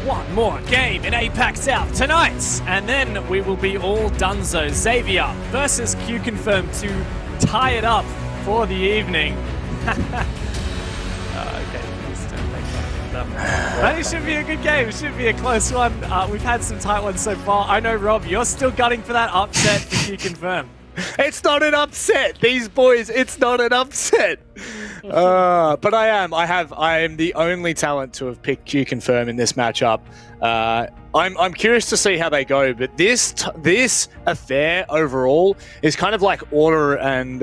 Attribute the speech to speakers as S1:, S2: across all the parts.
S1: one more game in APAC South tonight, and then we will be all donezo. Xavier versus QConfirm to tie it up for the evening. Okay, please don't make fun of that. But it should be a good game. It should be a close one. We've had some tight ones so far. I know, Rob, you're still gunning for that upset for QConfirm.
S2: It's not an upset. These boys, it's not an upset. But I am the only talent to have picked QConfirm in this matchup. I'm curious to see how they go, but this affair overall is kind of like Order and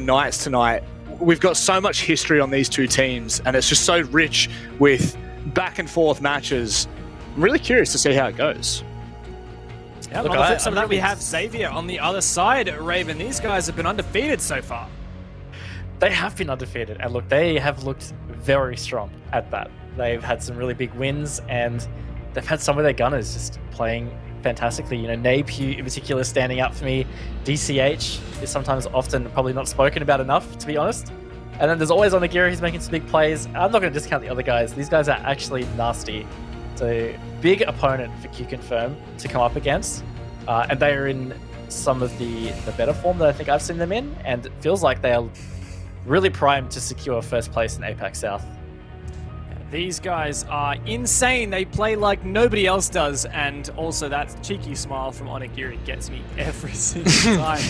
S2: Knights tonight. We've got so much history on these two teams, and it's just so rich with back and forth matches. I'm really curious to see how it goes.
S1: Yeah, on the flip side of that, we have Xavier on the other side. Raven, these guys have been undefeated so far.
S3: They have been undefeated, and look, they have looked very strong at that. They've had some really big wins, and they've had some of their gunners just playing fantastically. You know, Nape in particular standing out for me. DCH is sometimes often probably not spoken about enough, to be honest. And then there's always Onigiri who's making some big plays. I'm not going to discount the other guys. These guys are actually nasty. So big opponent for QConfirm to come up against. And they are in some of the better form that I think I've seen them in. And it feels like they are really primed to secure first place in APAC South.
S1: These guys are insane. They play like nobody else does. And also that cheeky smile from Onigiri gets me every single time.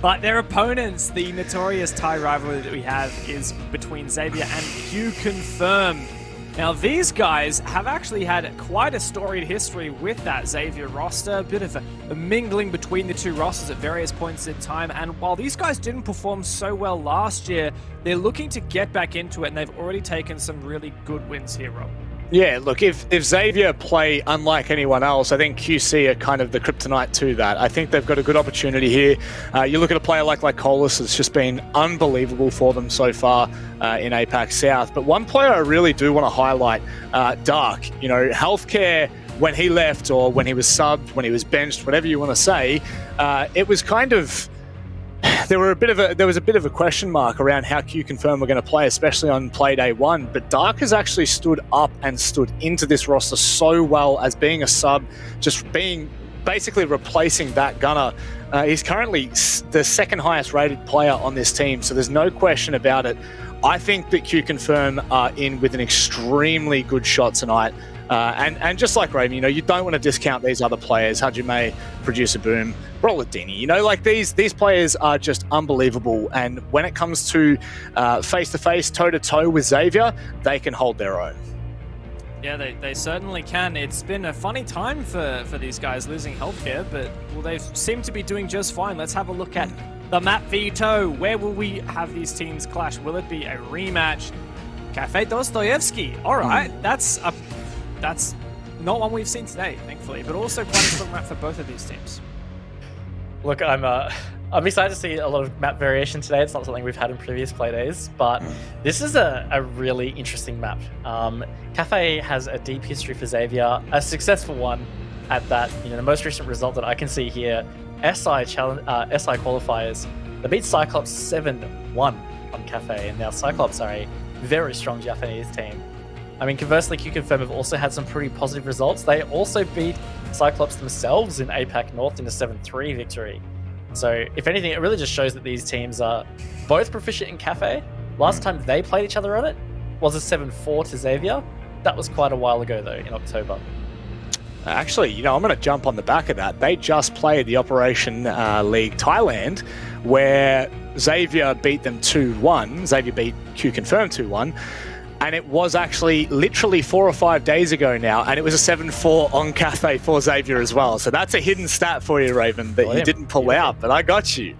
S1: But their opponents, the notorious tie rivalry that we have, is between Xavier and QConfirm. Now, these guys have actually had quite a storied history with that Xavier roster, a bit of a mingling between the two rosters at various points in time, and while these guys didn't perform so well last year, they're looking to get back into it, and they've already taken some really good wins here, Rob.
S2: Yeah, look, if Xavier play unlike anyone else, I think QC are kind of the kryptonite to that. I think they've got a good opportunity here. You look at a player like Colas, it's just been unbelievable for them so far in APAC South. But one player I really do want to highlight, Dark. You know, healthcare, when he left or when he was subbed, when he was benched, whatever you want to say, it was kind of... There was a bit of a question mark around how QConfirm were going to play, especially on Playday 1. But Dark has actually stood up and stood into this roster so well as being a sub, just being basically replacing that gunner. He's currently the second highest rated player on this team, so there's no question about it. I think that QConfirm are in with an extremely good shot tonight. And just like Raven, you know, you don't want to discount these other players, Hajime, Producer Boom, Rolladini. You know, like these players are just unbelievable. And when it comes to face-to-face, toe-to-toe with Xavier, they can hold their own.
S1: Yeah, they certainly can. It's been a funny time for these guys losing healthcare, but well, they seem to be doing just fine. Let's have a look at the map veto. Where will we have these teams clash? Will it be a rematch? Cafe Dostoevsky. All right, that's not one we've seen today, thankfully, but also quite a strong map for both of these teams.
S3: Look, I'm excited to see a lot of map variation today. It's not something we've had in previous Playdays, but this is a really interesting map. Cafe has a deep history for Xavier, a successful one at that. You know, the most recent result that I can see here, SI qualifiers, they beat Cyclops 7-1 on Cafe, and now Cyclops are a very strong Japanese team. I mean, conversely, QConfirm have also had some pretty positive results. They also beat Cyclops themselves in APAC North in a 7-3 victory. So, if anything, it really just shows that these teams are both proficient in Cafe. Last time they played each other on it was a 7-4 to Xavier. That was quite a while ago, though, in October.
S2: Actually, you know, I'm going to jump on the back of that. They just played the Operation League Thailand, where Xavier beat them 2-1. Xavier beat QConfirm 2-1. And it was actually literally 4 or 5 days ago now, and it was a 7-4 on Cafe for Xavier as well. So that's a hidden stat for you, Raven, that you didn't pull out, but I got you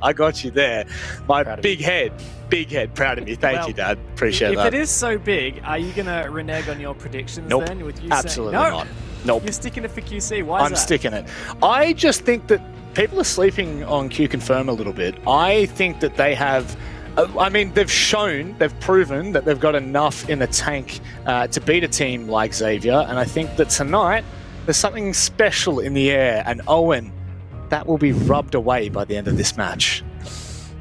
S2: there. My big head, proud of you. Thank you, Dad. Appreciate that.
S1: If it is so big, are you going to renege on your predictions then? With you
S2: absolutely not.
S1: Nope. You're sticking it for QC. Why is that?
S2: I'm sticking it. I just think that people are sleeping on QConfirm a little bit. I think that they have... I mean, they've proven that they've got enough in the tank to beat a team like Xavier, and I think that tonight there's something special in the air, and Owen, that will be rubbed away by the end of this match.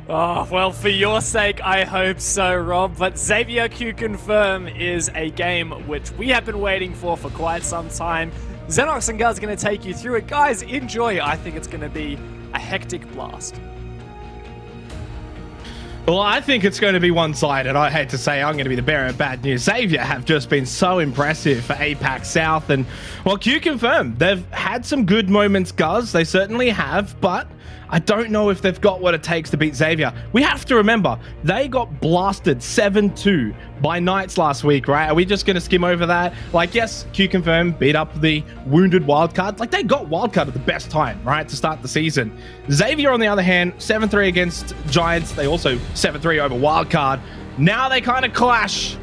S1: Oh, well, for your sake, I hope so, Rob. But Xavier QConfirm is a game which we have been waiting for quite some time. Xenox and Guz are going to take you through it. Guys, enjoy. I think it's going to be a hectic blast.
S4: Well, I think it's going to be one-sided. I hate to say I'm going to be the bearer of bad news. Xavier have just been so impressive for APAC South. And, well, QConfirm, they've had some good moments, Guz. They certainly have, but I don't know if they've got what it takes to beat Xavier. We have to remember, they got blasted 7-2 by Knights last week, right? Are we just going to skim over that? Like, yes, QConfirm beat up the wounded wildcard. Like, they got wildcard at the best time, right, to start the season. Xavier, on the other hand, 7-3 against Giants. They also 7-3 over wildcard. Now they kind of clash,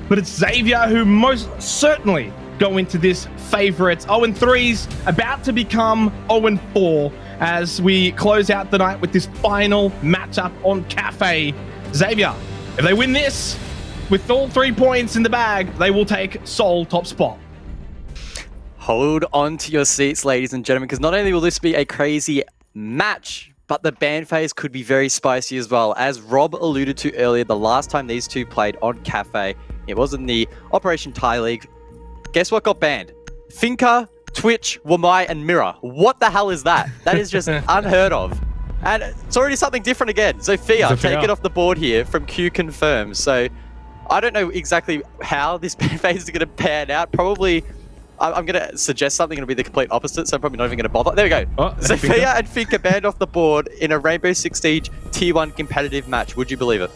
S4: but it's Xavier who most certainly go into this favorite. 0-3's about to become 0-4 as we close out the night with this final matchup on Cafe. Xavier, if they win this, with all 3 points in the bag, they will take sole top spot.
S5: Hold on to your seats, ladies and gentlemen, because not only will this be a crazy match, but the ban phase could be very spicy as well. As Rob alluded to earlier, the last time these two played on Cafe, it was in the Operation Thai League. Guess what got banned? Finka, Twitch, Wamai, and Mirror. What the hell is that? That is just unheard of. And it's already something different again. Zofia, take it off the board here from QConfirm. So I don't know exactly how this ban phase is going to pan out. Probably, I'm going to suggest something going to be the complete opposite, so I'm probably not even going to bother. There we go. Oh, Zofia and Finka banned off the board in a Rainbow Six Siege Tier 1 competitive match. Would you believe it?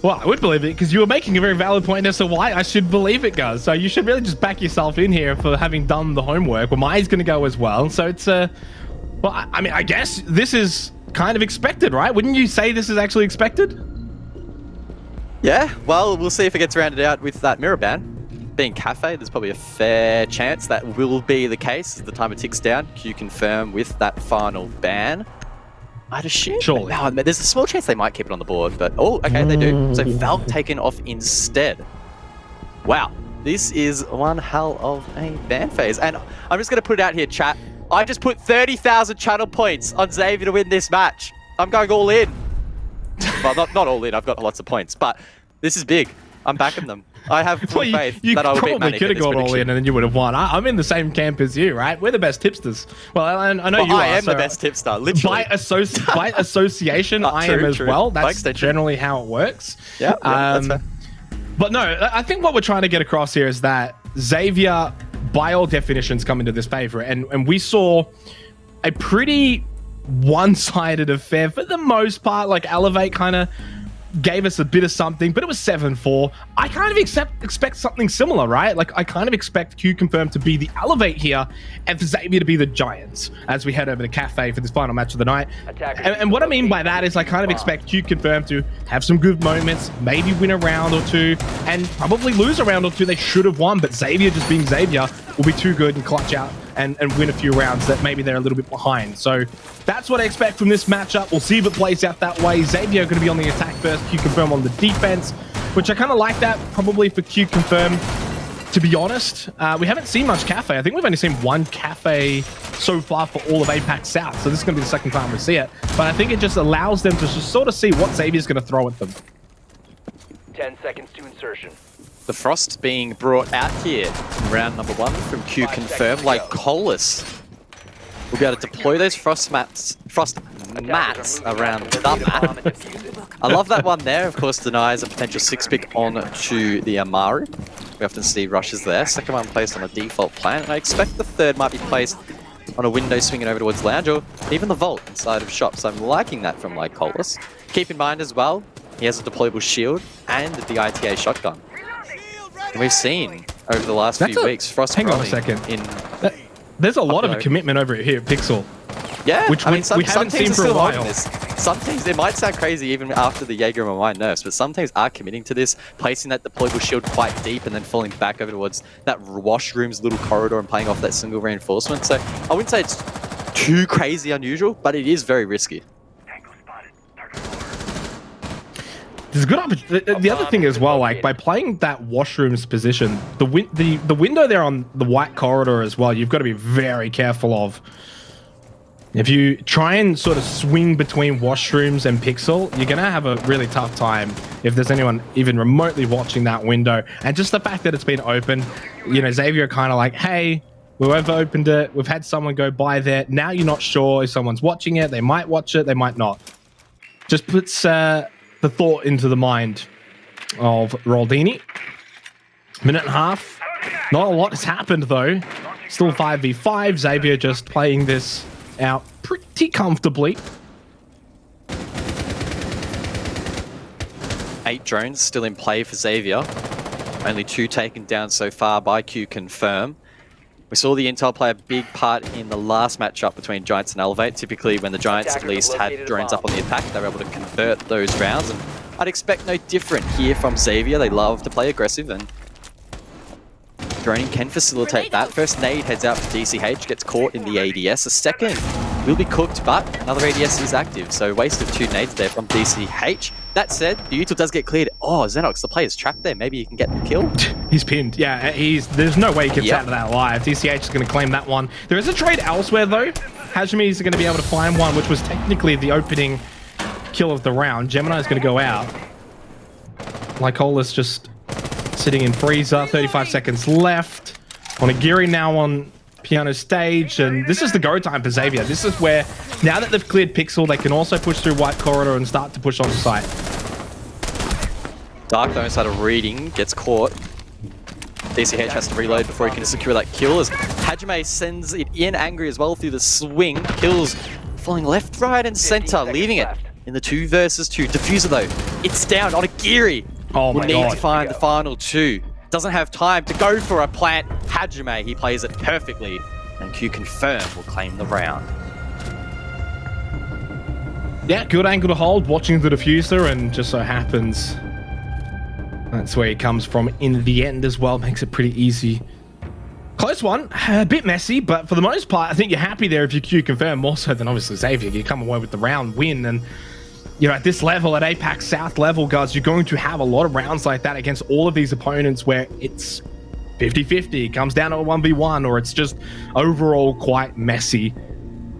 S4: Well, I would believe it, because you were making a very valid point as to why I should believe it, guys. So you should really just back yourself in here for having done the homework. Well, mine's going to go as well. So it's, well, I mean, I guess this is kind of expected, right? Wouldn't you say this is actually expected?
S5: Yeah, well, we'll see if it gets rounded out with that mirror ban. Being Cafe, there's probably a fair chance that will be the case as the timer ticks down. QConfirm with that final ban. I'd assume.
S4: Surely.
S5: No, there's a small chance they might keep it on the board, but oh, okay, they do. So Valk taken off instead. Wow, this is one hell of a ban phase. And I'm just going to put it out here, chat. I just put 30,000 channel points on Xavier to win this match. I'm going all in. Well, not all in. I've got lots of points, but this is big. I'm backing them. I have full faith that I will beat Manic.
S4: You could have gone all in and then you would have won. I'm in the same camp as you, right? We're the best tipsters. Well, I know you are.
S5: I am the best tipster, literally.
S4: By association, I am as well. That's generally how it works.
S5: Yeah, that's fair.
S4: But no, I think what we're trying to get across here is that Xavier, by all definitions, come into this favor. And we saw a pretty one-sided affair for the most part. Like, Elevate kind of gave us a bit of something, but it was 7-4. I kind of expect something similar, right? Like, I kind of expect QConfirm to be the Elevate here and for Xavier to be the Giants as we head over to Cafe for this final match of the night. And what I mean by that is I kind of expect QConfirm to have some good moments, maybe win a round or two, and probably lose a round or two they should have won, but Xavier, just being Xavier, will be too good and clutch out and win a few rounds that maybe they're a little bit behind. So that's what I expect from this matchup. We'll see if it plays out that way. Xavier going to be on the attack first, QConfirm on the defense, which I kind of like that probably for QConfirm, to be honest. We haven't seen much Cafe. I think we've only seen one Cafe so far for all of APAC South, so this is going to be the second time we see it. But I think it just allows them to just sort of see what Xavier's going to throw at them.
S6: 10 seconds to insertion.
S5: The Frost being brought out here in round number 1 from QConfirm. Like Colas will be able to deploy those frost mats around the map. I love that one there. Of course, denies a potential 6-pick onto the Amaru. We often see rushes there. Second one placed on a default plan, and I expect the third might be placed on a window swinging over towards Lounge, or even the vault inside of shop. So I'm liking that from like Colas. Keep in mind as well, he has a deployable shield and the ITA shotgun. And we've seen over the last few weeks, Frost.
S4: Hang on a second. There's a lot of commitment over here at Pixel.
S5: Yeah,
S4: which we haven't seen for a while.
S5: Some teams, it might sound crazy even after the Jaeger and Mine nerfs, but some teams are committing to this, placing that deployable shield quite deep and then falling back over towards that washroom's little corridor and playing off that single reinforcement. So I wouldn't say it's too crazy unusual, but it is very risky.
S4: There's a good opportunity. The other thing as well, like by playing that washroom's position, the window there on the white corridor as well, you've got to be very careful of. If you try and sort of swing between washrooms and Pixel, you're going to have a really tough time if there's anyone even remotely watching that window. And just the fact that it's been open, you know, Xavier kind of like, hey, whoever opened it, we've had someone go by there. Now you're not sure if someone's watching it. They might watch it. They might not. Just puts the thought into the mind of Roldini. Minute and a half. Not a lot has happened, though. Still 5v5. Xavier just playing this out pretty comfortably.
S5: 8 drones still in play for Xavier. Only 2 taken down so far by QConfirm. We saw the Intel play a big part in the last matchup between Giants and Elevate. Typically, when the Giants at least had drones up on the attack, they were able to convert those rounds. And I'd expect no different here from Xavier. They love to play aggressive, and droning can facilitate that. First nade heads out for DCH, gets caught in the ADS. A second will be cooked, but another ADS is active. So waste of 2 nades there from DCH. That said, the util does get cleared. Oh, Xenox, the player's trapped there. Maybe you can get the kill.
S4: He's pinned. Yeah, there's no way he gets out of that alive. DCH is going to claim that one. There is a trade elsewhere, though. Hajime is going to be able to find one, which was technically the opening kill of the round. Gemini is going to go out. Lycola's just sitting in freezer. 35 seconds left. Onigiri now on piano stage, and this is the go time for Xavier. This is where, now that they've cleared Pixel, they can also push through White Corridor and start to push onto site.
S5: Dark though inside of reading, gets caught. DCH has to reload before he can secure that kill, as Hajime sends it in angry as well through the swing. Kills falling left, right, and center, leaving it in the 2 versus 2. Diffuser though, it's down on Onigiri.
S4: Oh my
S5: Will need
S4: God.
S5: to find the final 2. Doesn't have time to go for a plant. Hajime, he plays it perfectly, and QConfirm will claim the round.
S4: Yeah, good angle to hold, watching the diffuser, and just so happens that's where he comes from in the end as well. Makes it pretty easy. Close one, a bit messy, but for the most part, I think you're happy there if you QConfirm, more so than obviously Xavier. You come away with the round win, and you know, at this level, at APAC South level, guys, you're going to have a lot of rounds like that against all of these opponents where it's 50-50, it comes down to a 1v1, or it's just overall quite messy.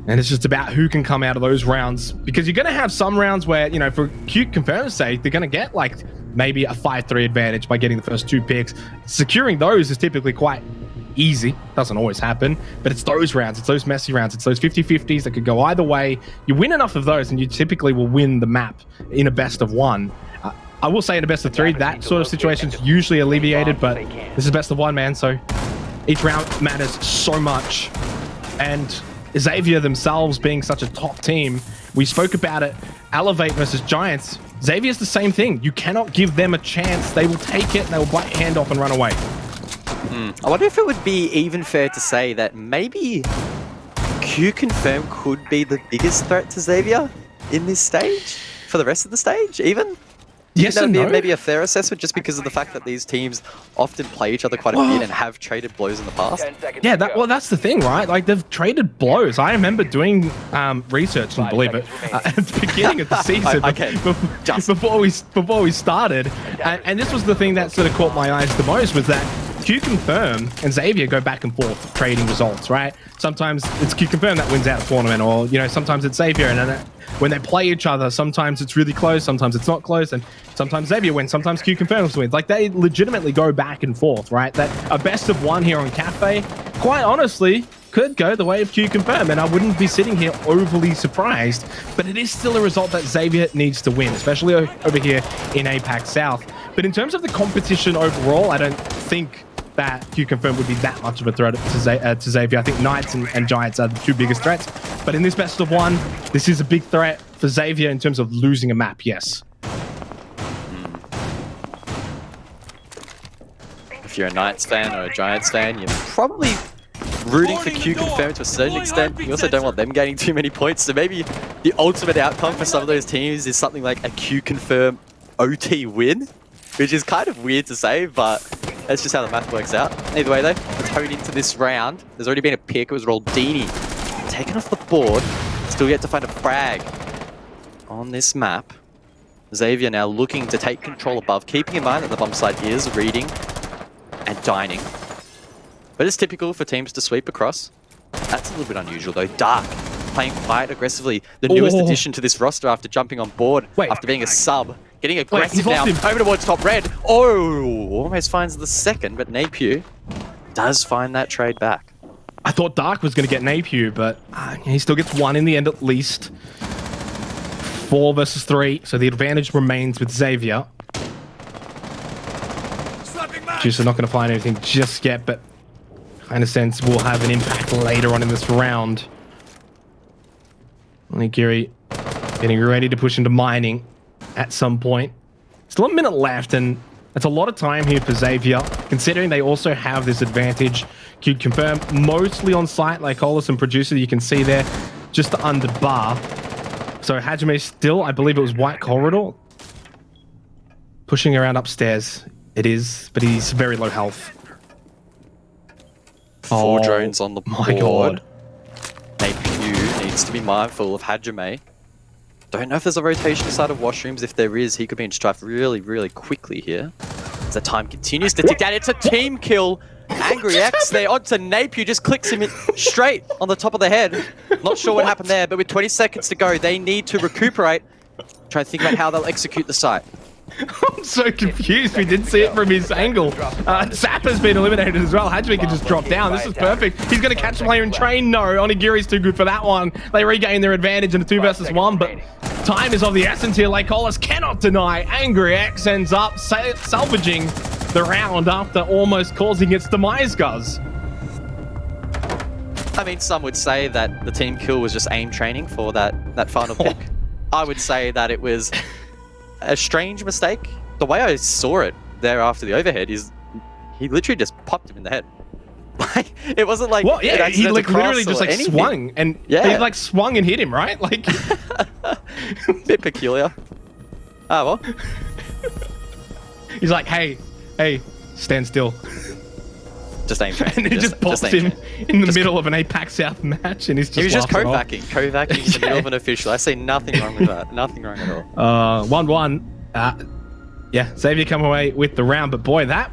S4: And it's just about who can come out of those rounds, because you're going to have some rounds where, you know, for QConfirm's sake, they're going to get like maybe a 5-3 advantage by getting the first 2 picks. Securing those is typically quite easy. Doesn't always happen, but it's those rounds, it's those messy rounds, it's those 50-50s that could go either way. You win enough of those and you typically will win the map in a best of 1. I will say in a best of 3, that sort of situation is usually alleviated, but this is best of 1, man, so each round matters so much. And Xavier themselves being such a top team, we spoke about it, Elevate versus Giants. Xavier's the same thing. You cannot give them a chance. They will take it and they will bite your hand off and run away.
S5: I wonder if it would be even fair to say that maybe QConfirm could be the biggest threat to Xavier in this stage, for the rest of the stage, even?
S4: Yes and no.
S5: Maybe a fair assessment, just because of the fact that these teams often play each other quite a bit and have traded blows in the past.
S4: Yeah, well, that's the thing, right? Like, they've traded blows. I remember doing research, and believe it, at the beginning of the season, before we started. And this was the thing that sort of caught my eyes the most, was that QConfirm and Xavier go back and forth trading results, right? Sometimes it's QConfirm that wins out a tournament, or, you know, sometimes it's Xavier, and then when they play each other, sometimes it's really close, sometimes it's not close, and sometimes Xavier wins, sometimes QConfirm wins. Like, they legitimately go back and forth, right? That a best of 1 here on Cafe, quite honestly, could go the way of QConfirm, and I wouldn't be sitting here overly surprised, but it is still a result that Xavier needs to win, especially over here in APAC South. But in terms of the competition overall, I don't think that QConfirm would be that much of a threat to Xavier. I think Knights and Giants are the 2 biggest threats. But in this best of 1, this is a big threat for Xavier in terms of losing a map, yes.
S5: If you're a Knights fan or a Giants fan, you're probably rooting for QConfirm to a certain extent. You also don't want them gaining too many points. So maybe the ultimate outcome for some of those teams is something like a QConfirm OT win, which is kind of weird to say, but that's just how the math works out. Either way though, let's hone into this round. There's already been a pick. It was Roldini taken off the board. Still yet to find a frag on this map. Xavier now looking to take control above, keeping in mind that the bomb side is reading and dining. But it's typical for teams to sweep across. That's a little bit unusual though. Dark playing quite aggressively. The newest addition to this roster after jumping on board, after being a sub, getting aggressive now, over towards top red. Oh, almost finds the second, but Napier does find that trade back.
S4: I thought Dark was going to get Napier, but he still gets one in the end at least. 4 versus 3, so the advantage remains with Xavier. Juice is not going to find anything just yet, but kind of sense will have an impact later on in this round. Onigiri getting ready to push into mining at some point. Still a minute left, and that's a lot of time here for Xavier, considering they also have this advantage. QConfirm mostly on site, like Hollis and Producer, you can see there, just under bar. So Hajime still, I believe it was White Corridor, pushing around upstairs. It is, but he's very low health.
S5: 4 drones on the board.
S4: My God.
S5: Napier needs to be mindful of Hajime. Don't know if there's a rotation inside of washrooms. If there is, he could be in strife really, really quickly here. As the time continues to tick down, it's a team kill. Angry X there onto Napier, just clicks him straight on the top of the head. Not sure what happened there, but with 20 seconds to go, they need to recuperate. Try to think about how they'll execute the site.
S4: I'm so confused. We didn't see it from his angle. Zap has been eliminated as well. Hajime can just drop down. This is perfect. He's going to catch the player in train. No, Onigiri's too good for that one. They regain their advantage in a 2 versus 1, but time is of the essence here. Like Hollis cannot deny. Angry X ends up salvaging the round after almost causing its demise, Guz.
S5: I mean, some would say that the team kill was just aim training for that final pick. I would say that it was a strange mistake. The way I saw it there after the overhead is he literally just popped him in the head. Like, it wasn't like...
S4: Well, yeah, he like literally just like
S5: anything.
S4: swung and he like swung and hit him, right? Like...
S5: Bit peculiar. Ah, well.
S4: He's like, hey, stand still.
S5: Just aim train.
S4: And he just pops him in the middle of an APAC South match, and he's just
S5: He was just
S4: laughing
S5: co-vacking in the middle of an official. I see nothing wrong with that. Nothing wrong at all.
S4: 1-1. Yeah, Xavier come away with the round, but boy, that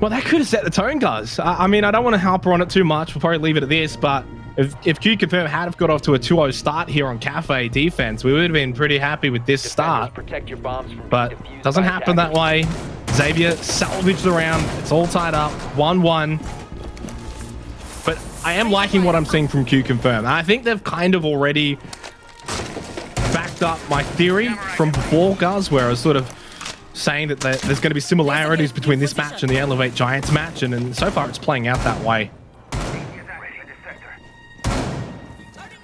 S4: could have set the tone, guys. I mean, I don't want to harper on it too much. We'll probably leave it at this, but if QConfirm had have got off to a 2-0 start here on Cafe defense, we would have been pretty happy with this start. But doesn't happen that way. Xavier salvaged the round. It's all tied up. 1-1. But I am liking what I'm seeing from QConfirm. I think they've kind of already backed up my theory from before, guys, where I was sort of saying that there's going to be similarities between this match and the Elevate Giants match, and so far it's playing out that way.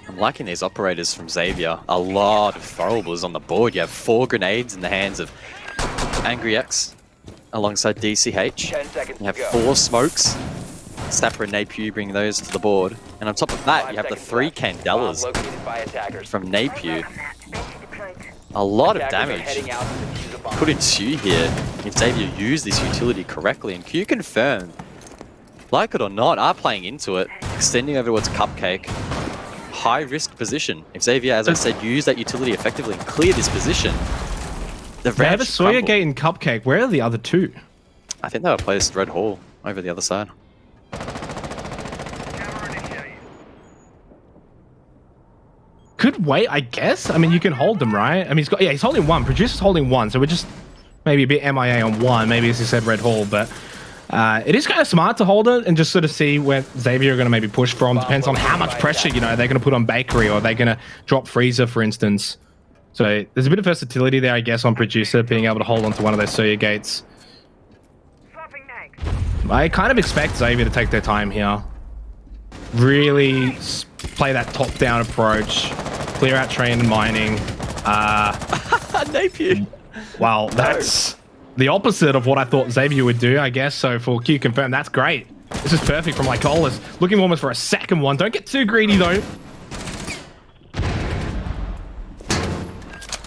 S5: I'm liking these operators from Xavier. A lot of throwables on the board. You have 4 grenades in the hands of Angry X alongside DCH. You have 4 smokes. Snapper and Napier bring those to the board. And on top of that, you have the 3 Candelas from Napier. A lot of damage put into here if Xavier used this utility correctly. And QConfirm, like it or not, are playing into it, extending over towards Cupcake. High risk position. If Xavier, as I said, use that utility effectively and clear this position, the
S4: they have a Sawyer Gate and Cupcake. Where are the other 2?
S5: I think they were placed Red Hall over the other side.
S4: Could wait, I guess. I mean, you can hold them, right? I mean, he's holding 1. Producer's holding 1, so we're just maybe a bit MIA on 1. Maybe, as you said, Red Hall, but it is kind of smart to hold it and just sort of see where Xavier are going to maybe push from. Depends on how much pressure, they're going to put on Bakery, or they're going to drop Freezer, for instance. So there's a bit of versatility there, I guess, on Producer, being able to hold onto one of those Sawyer Gates. I kind of expect Xavier to take their time here. Really play that top-down approach. Clear out train and mining.
S5: Napier.
S4: Well, that's the opposite of what I thought Xavier would do, I guess. So for QConfirm, that's great. This is perfect from Lycolis. Looking almost for a second one. Don't get too greedy, though.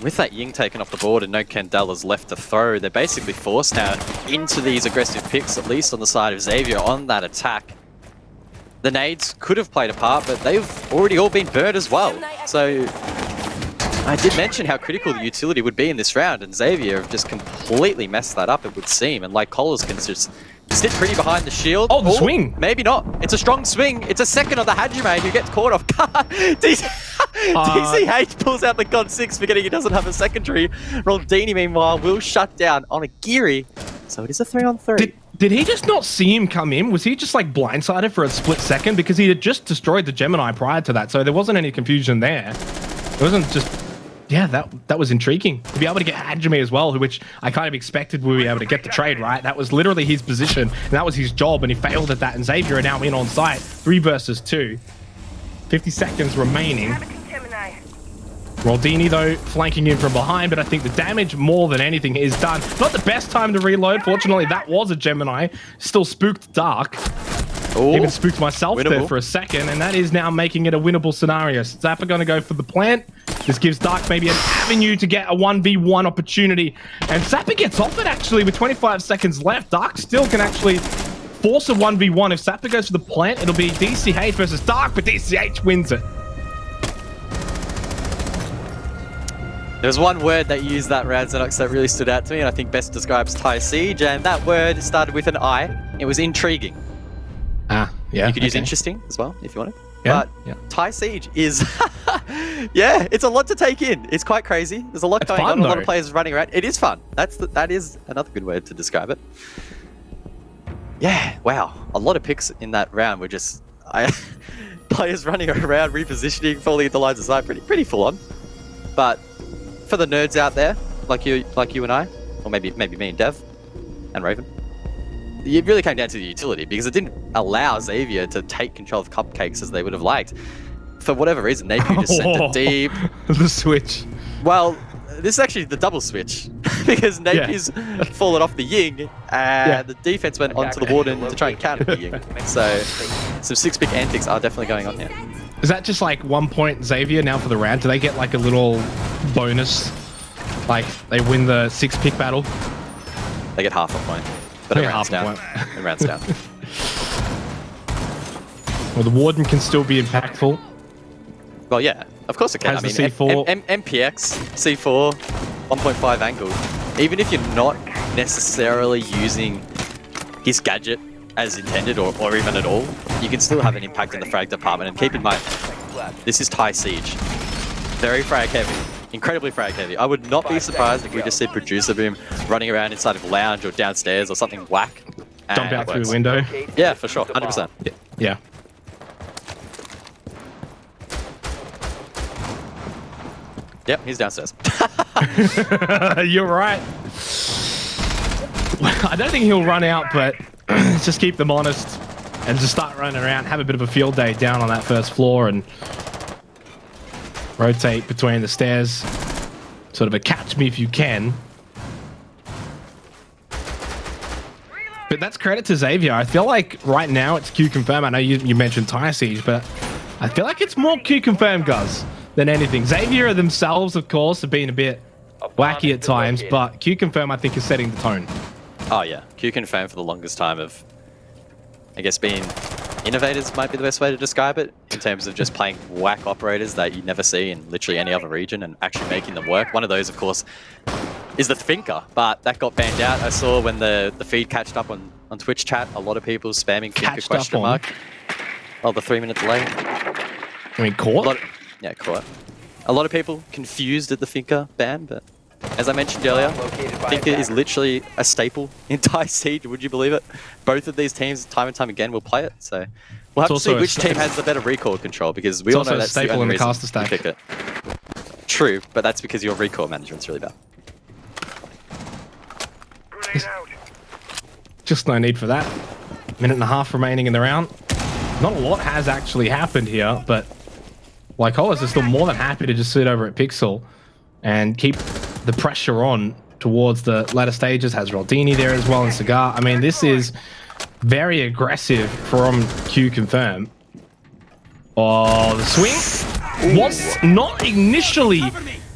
S5: With that Ying taken off the board and no Candelas left to throw, they're basically forced now into these aggressive picks, at least on the side of Xavier on that attack. The nades could have played a part, but they've already all been burned as well. So I did mention how critical the utility would be in this round, and Xavier have just completely messed that up, it would seem. And like Colas can just Sit pretty behind the shield.
S4: Oh, the swing.
S5: Maybe not. It's a strong swing. It's a second on the Hajime who gets caught off guard. DCH pulls out the God 6, forgetting he doesn't have a secondary. Roldini, meanwhile, will shut down Onigiri. So it is a 3-on-3.
S4: Did he just not see him come in? Was he just like blindsided for a split second? Because he had just destroyed the Gemini prior to that, so there wasn't any confusion there. It wasn't just... Yeah, that was intriguing. To be able to get Hajime as well, which I kind of expected we would be able to get the trade, right? That was literally his position, and that was his job, and he failed at that, and Xavier are now in on site. 3 versus 2. 50 seconds remaining. Roldini, though, flanking in from behind, but I think the damage, more than anything, is done. Not the best time to reload. Fortunately, that was a Gemini. Still spooked Dark.
S5: Ooh,
S4: even spooked myself
S5: winnable
S4: there for a second, and that is now making it a winnable scenario. Zappa going to go for the plant. This gives Dark maybe an avenue to get a 1v1 opportunity, and Zappa gets off it actually with 25 seconds left. Dark still can actually force a 1v1. If Zappa goes for the plant, it'll be DCH versus Dark, but DCH wins it.
S5: There's one word that you used that round, Xenox, that really stood out to me, and I think best describes Thai Siege, and that word started with an I. It was intriguing.
S4: Ah, yeah.
S5: You could use interesting as well, if you wanted.
S4: Yeah,
S5: But Thai Siege is... yeah, it's a lot to take in. It's quite crazy. There's a lot going on, a lot of players running around. It is fun. That is another good word to describe it. Yeah, wow. A lot of picks in that round were just... players running around, repositioning, falling into lines of sight. Pretty full on. But for the nerds out there, like you and I, or maybe me and Dev, and Raven, it really came down to the utility, because it didn't allow Xavier to take control of Cupcakes as they would have liked. For whatever reason, Napier just sent it deep.
S4: The switch.
S5: Well, this is actually the double switch, because Napier's fallen off the Ying, and the defense went onto the Warden to try and counter the Ying. So, some 6-pick antics are definitely going on here.
S4: Is that just like 1 point Xavier now for the round? Do they get like a little bonus? Like they win the 6-pick battle?
S5: They get half a point. But it rounds down. It rounds down.
S4: Well, the Warden can still be impactful.
S5: Well, yeah, of course it can.
S4: Has
S5: I mean,
S4: the C4.
S5: MPX, C4, 1.5 angle. Even if you're not necessarily using his gadget as intended or even at all, you can still have an impact in the frag department. And keep in mind, this is Thai Siege. Very frag heavy. Incredibly frag heavy. I would not be surprised if we just see Producer Boom running around inside of Lounge or downstairs or something whack.
S4: Dump out through the window.
S5: Yeah, for sure. 100%.
S4: Yeah.
S5: Yep, he's downstairs.
S4: You're right. I don't think he'll run out, but just keep them honest and just start running around, have a bit of a field day down on that first floor and rotate between the stairs. Sort of a catch me if you can. But that's credit to Xavier. I feel like right now it's QConfirm. I know you mentioned Thai Siege, but I feel like it's more QConfirm guys than anything. Xavier themselves, of course, have been a bit wacky at times, but QConfirm, I think, is setting the tone.
S5: Oh, yeah. QConfirm for the longest time of, I guess, being innovators might be the best way to describe it, in terms of just playing whack operators that you never see in literally any other region and actually making them work. One of those, of course, is the Thinker, but that got banned out. I saw when the feed catched up on Twitch chat, a lot of people spamming Thinker question mark. Oh, the 3-minute delay.
S4: I mean, caught?
S5: Yeah, caught. A lot of people confused at the Thinker ban, but as I mentioned earlier, Thinker is literally a staple in Thai Siege, would you believe it? Both of these teams, time and time again, will play it, so we'll have to see which team has the better recoil control, because we all know that's the only reason you pick it. True, but that's because your recoil management's really bad.
S4: Just no need for that. Minute and a half remaining in the round. Not a lot has actually happened here, but Lycolis is still more than happy to just sit over at Pixel and keep the pressure on towards the latter stages. Has Roldini there as well and Cigar. I mean, this is very aggressive from QConfirm. Oh, the swing was not initially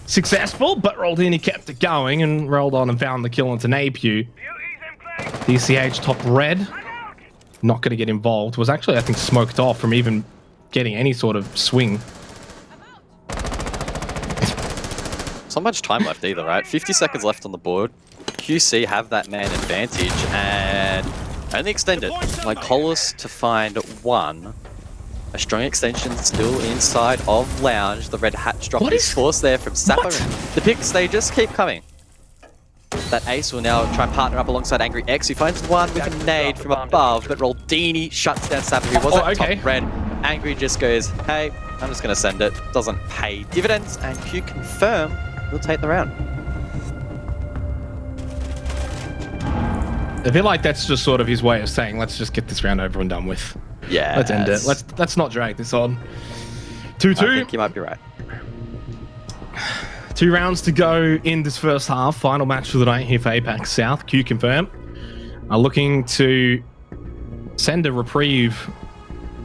S4: successful, but Roldini kept it going and rolled on and found the kill onto Napier. DCH top red. Not going to get involved. Was actually, I think, smoked off from even getting any sort of swing.
S5: Not much time left either, right? 50 seconds left on the board. QC have that man advantage, and Only extended. Like Collis to find one. A strong extension still inside of Lounge. The red hatch drop is forced there from Sapper. The picks, they just keep coming. That Ace will now try and partner up alongside Angry X, who finds one with a nade from above, but Roldini shuts down Sapper, who was at top red. Angry just goes, hey, I'm just going to send it. Doesn't pay dividends, and QConfirm will take the round.
S4: I feel like that's just sort of his way of saying, let's just get this round over and done with.
S5: Yeah.
S4: Let's end it. Let's not drag this on. 2-2.
S5: I think you might be right.
S4: 2 rounds to go in this first half. Final match of the night here for APAC South. QConfirm are looking to send a reprieve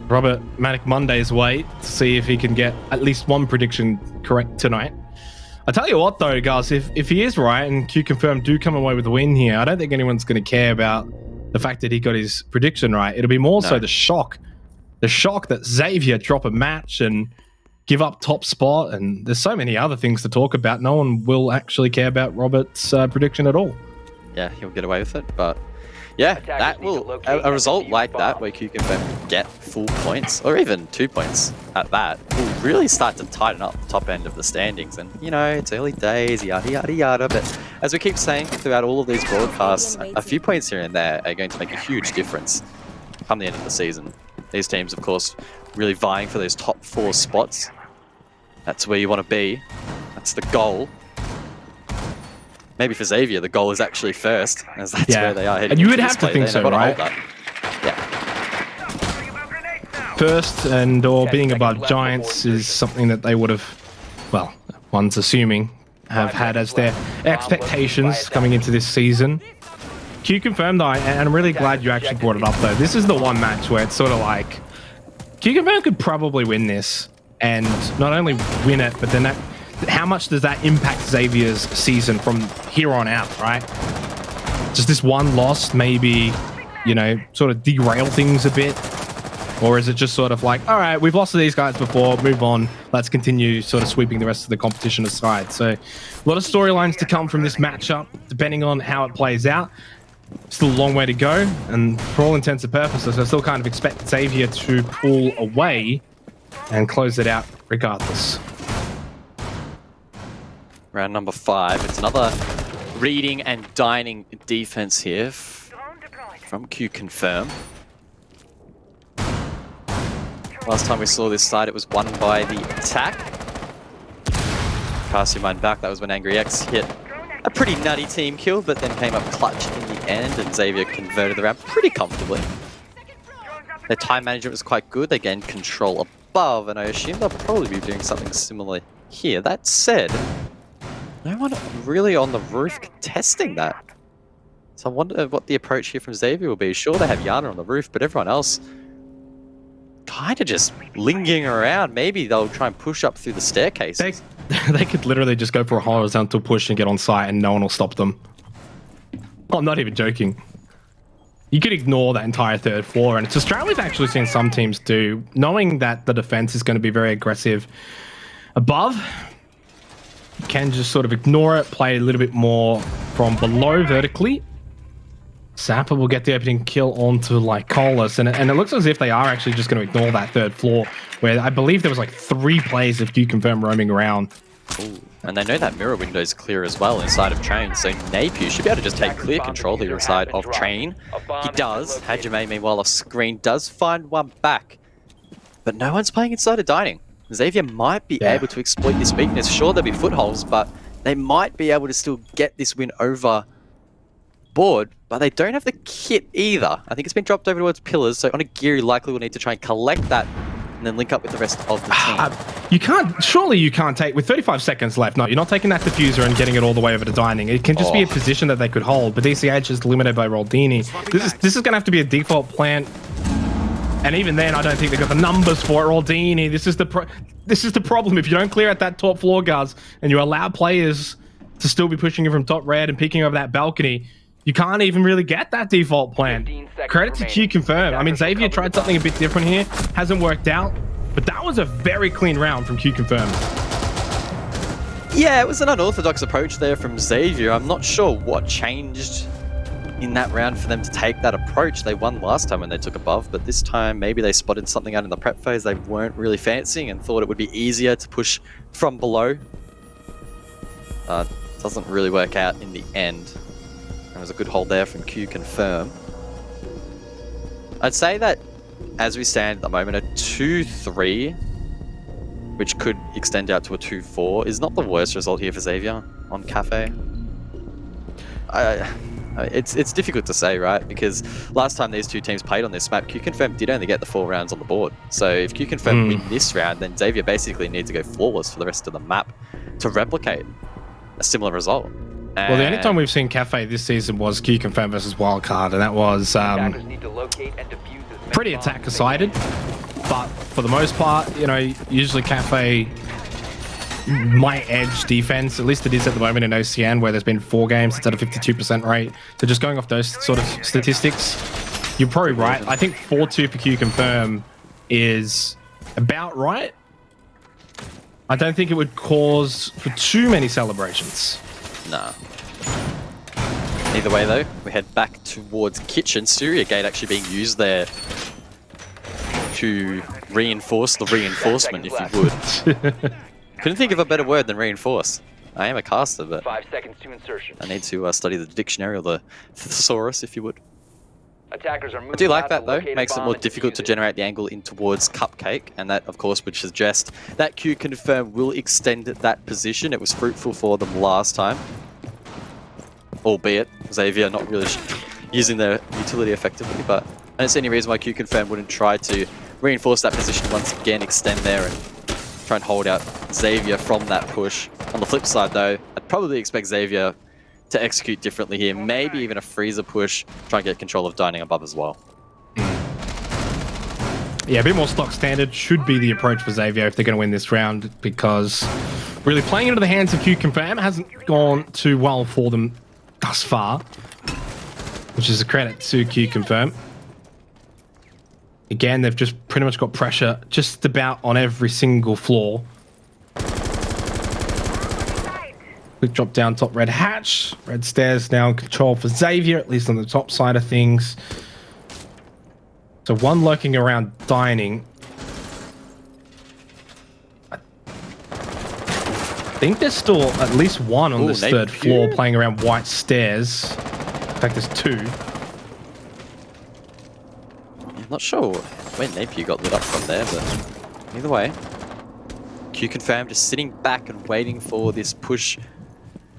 S4: Robert Manic Monday's way to see if he can get at least one prediction correct tonight. I tell you what though, guys, if he is right and QConfirm do come away with a win here, I don't think anyone's going to care about the fact that he got his prediction right. It'll be more so the shock that Xavier drop a match and give up top spot, and there's so many other things to talk about. No one will actually care about Robert's prediction at all.
S5: Yeah, he'll get away with it, but yeah, that will a result like that where QConfirm get full points or even 2 points at that will really start to tighten up the top end of the standings. And you know, it's early days, yada yada yada, but as we keep saying throughout all of these broadcasts, a few points here and there are going to make a huge difference come the end of the season. These teams, of course, really vying for those top 4 spots. That's where you want to be. That's the goal. Maybe for Xavier, the goal is actually first, as that's where they are heading.
S4: And you would
S5: into
S4: have to
S5: this
S4: think
S5: play.
S4: so, right?
S5: Yeah.
S4: First or being above Giants is something that they would have, well, one's assuming, have had as their expectations coming into this season. QConfirm though, and I'm really glad you actually brought it up though. This is the one match where it's sort of like, QConfirm could probably win this, and not only win it, but then how much does that impact Xavier's season from here on out, right? Does this one loss maybe, you know, sort of derail things a bit? Or is it just sort of like, all right, we've lost to these guys before, move on, let's continue sort of sweeping the rest of the competition aside. So a lot of storylines to come from this matchup, depending on how it plays out. Still a long way to go, and for all intents and purposes, I still kind of expect Xavier to pull away and close it out regardless.
S5: Round number 5. It's another reading and dining defense here from QConfirm. Last time we saw this side, it was won by the attack. Cast your mind back, that was when Angry X hit a pretty nutty team kill, but then came up clutch in the end, and Xavier converted the round pretty comfortably. Their time management was quite good. They gained control above, and I assume they'll probably be doing something similar here. That said, no one really on the roof contesting that. So I wonder what the approach here from Xavier will be. Sure, they have Yana on the roof, but everyone else kind of just lingering around. Maybe they'll try and push up through the staircases.
S4: They could literally just go for a horizontal push and get on site and no one will stop them. I'm not even joking. You could ignore that entire 3rd floor, and it's a strat we've actually seen some teams do, knowing that the defense is going to be very aggressive above. You can just sort of ignore it, play a little bit more from below vertically. Sapper will get the opening kill onto Lycolis, and it looks as if they are actually just going to ignore that 3rd floor, where I believe there was like 3 players of QConfirm roaming around.
S5: Ooh. And they know that mirror window is clear as well inside of Train, so Napier should be able to just take clear control here inside of Train. He does. Hajime, meanwhile, off screen, does find one back. But no one's playing inside of Dining. Xavier might be able to exploit this weakness. Sure, there'll be footholds, but they might be able to still get this win over board, but they don't have the kit either. I think it's been dropped over towards Pillars, so Onigiri likely will need to try and collect that and then link up with the rest of the team.
S4: Surely you can't take, with 35 seconds left, no, you're not taking that diffuser and getting it all the way over to Dining. It can just be a position that they could hold, but DCH is limited by Roldini. This is going to have to be a default plant, and even then, I don't think they've got the numbers for it. Roldini, this is the problem. If you don't clear out that top floor, guys, and you allow players to still be pushing you from top red and peeking over that balcony, you can't even really get that default plan. Credit to QConfirm. I mean, Xavier tried something a bit different here. Hasn't worked out. But that was a very clean round from QConfirm.
S5: Yeah, it was an unorthodox approach there from Xavier. I'm not sure what changed in that round for them to take that approach. They won last time when they took above, but this time maybe they spotted something out in the prep phase they weren't really fancying and thought it would be easier to push from below. Doesn't really work out in the end. There was a good hold there from QConfirm. I'd say that as we stand at the moment, a 2-3, which could extend out to a 2-4, is not the worst result here for Xavier on Cafe. It's difficult to say, right? Because last time these two teams played on this map, QConfirm did only get the 4 rounds on the board. So if QConfirm win this round, then Xavier basically needs to go flawless for the rest of the map to replicate a similar result.
S4: Well, the only time we've seen Cafe this season was QConfirm versus Wildcard, and that was pretty attacker-sided. But for the most part, you know, usually Cafe might edge defense. At least it is at the moment in OCN, where there's been 4 games. It's at a 52% rate. So just going off those sort of statistics, you're probably right. I think 4-2 for QConfirm is about right. I don't think it would cause for too many celebrations.
S5: No. Either way, though, we head back towards Kitchen. Syria Gate actually being used there to reinforce the reinforcement, if you would. Couldn't think of a better word than reinforce. I am a caster, but
S6: 5 seconds to insertion.
S5: I need to study the dictionary or the thesaurus, if you would.
S6: Attackers are moving.
S5: I do like
S6: out
S5: that,
S6: to
S5: though.
S6: locate a
S5: Makes it
S6: bomb
S5: more
S6: and
S5: difficult
S6: defuse
S5: to
S6: it.
S5: generate the angle in towards Cupcake, and that, of course, would suggest that QConfirm will extend that position. It was fruitful for them last time. Albeit, Xavier not really using their utility effectively, but I don't see any reason why QConfirm wouldn't try to reinforce that position once again, extend there, and try and hold out Xavier from that push. On the flip side, though, I'd probably expect Xavier to execute differently here. Maybe even a freezer push, try and get control of dining above as well.
S4: Yeah, a bit more stock standard should be the approach for Xavier if they're going to win this round, because really playing into the hands of QConfirm hasn't gone too well for them thus far, which is a credit to QConfirm. Again, they've just pretty much got pressure just about on every single floor. Quick drop down top red hatch. Red stairs now in control for Xavier, at least on the top side of things. So one lurking around dining. I think there's still at least one on this third floor playing around white stairs. In fact, there's 2.
S5: I'm not sure where Napier got lit up from there, but either way, QConfirm just sitting back and waiting for this push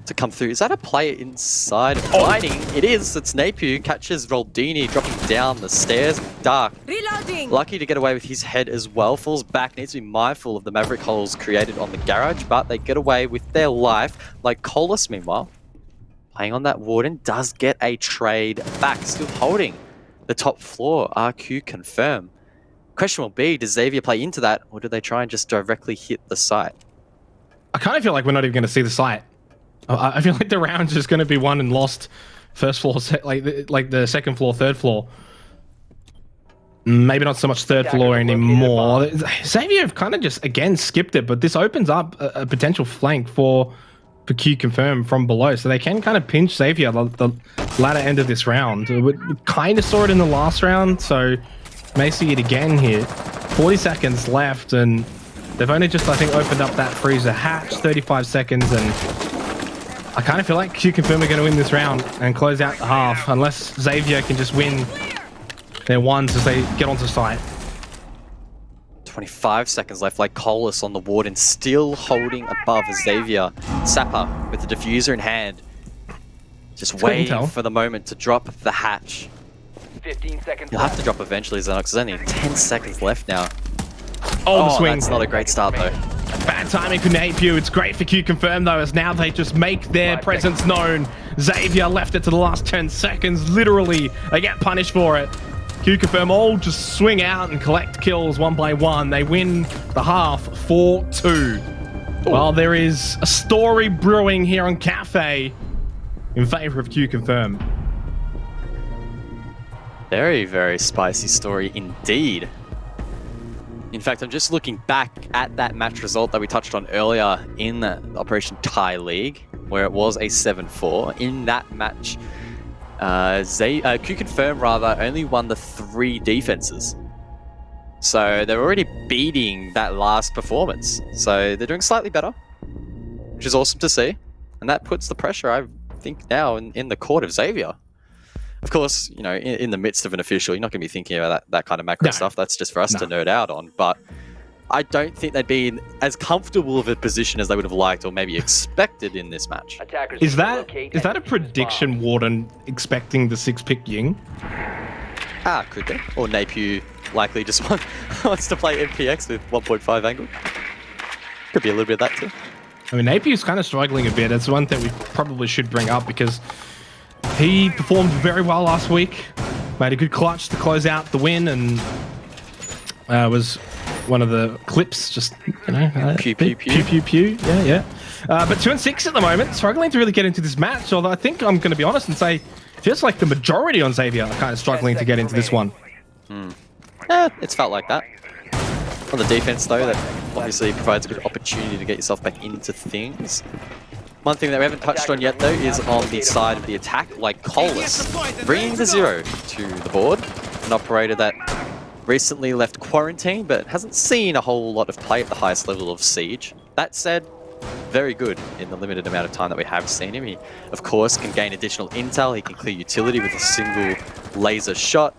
S5: to come through. Is that a player inside fighting? It is. It's Napier. Catches Roldini dropping down the stairs. Dark.
S7: Reloading.
S5: Lucky to get away with his head as well. Falls back. Needs to be mindful of the Maverick holes created on the garage, but they get away with their life. Like Colas, meanwhile, playing on that Warden, does get a trade back. Still holding the top floor. QConfirm. Question will be, does Xavier play into that, or do they try and just directly hit the site?
S4: I kind of feel like we're not even going to see the site. I feel like the round's just going to be won and lost. First floor, like the second floor, third floor. Maybe not so much third floor anymore. Xavier have kind of just, again, skipped it, but this opens up a potential flank for QConfirm from below. So they can kind of pinch Xavier the latter end of this round. We kind of saw it in the last round, so may see it again here. 40 seconds left, and they've only just, I think, opened up that freezer hatch. 35 seconds, and I kind of feel like QConfirm are going to win this round and close out the half, unless Xavier can just win their ones as they get onto site.
S5: 25 seconds left, like Colas on the Warden, still holding above Xavier. Sapper with the diffuser in hand, just waiting for the moment to drop the hatch.
S6: 15 seconds
S5: You'll have to drop eventually, Xenox. There's only 10 seconds left now.
S4: Oh, the swing.
S5: That's not a great start, though.
S4: Bad timing for Napier. It's great for QConfirm, though, as now they just make their presence known. Xavier left it to the last 10 seconds. Literally, they get punished for it. QConfirm all just swing out and collect kills one by one. They win the half 4-2. Well, there is a story brewing here on Cafe in favor of QConfirm.
S5: Very, very spicy story indeed. In fact, I'm just looking back at that match result that we touched on earlier in the Operation Thai League, where it was a 7-4. In that match, QConfirm rather only won the 3 defenses. So they're already beating that last performance. So they're doing slightly better, which is awesome to see. And that puts the pressure, I think, now in the court of Xavier. Of course, you know, in the midst of an official, you're not going to be thinking about that kind of macro stuff. That's just for us to nerd out on. But I don't think they'd be in as comfortable of a position as they would have liked or maybe expected in this match.
S6: Attackers
S4: Is
S6: need to
S4: that
S6: locate
S4: is that a
S6: and defuse bomb.
S4: prediction, Warden, expecting the 6-pick Ying?
S5: Could be. Or Napier likely just wants to play MPX with 1.5 angle. Could be a little bit of that too.
S4: I mean, Napier's kind of struggling a bit. It's one thing we probably should bring up because he performed very well last week. Made a good clutch to close out the win and was one of the clips, just, you know,
S5: Pew, pew, pew.
S4: pew, pew, pew. Yeah. But 2-6 at the moment, struggling to really get into this match. Although I think I'm going to be honest and say, it feels like the majority on Xavier are kind of struggling to get into this one.
S5: It's felt like that. On the defense, though, that obviously provides a good opportunity to get yourself back into things. One thing that we haven't touched on yet, though, is on the side of the attack, like Colas, bringing the 0 to the board. An operator that recently left quarantine, but hasn't seen a whole lot of play at the highest level of Siege. That said, very good in the limited amount of time that we have seen him. He, of course, can gain additional intel. He can clear utility with a single laser shot.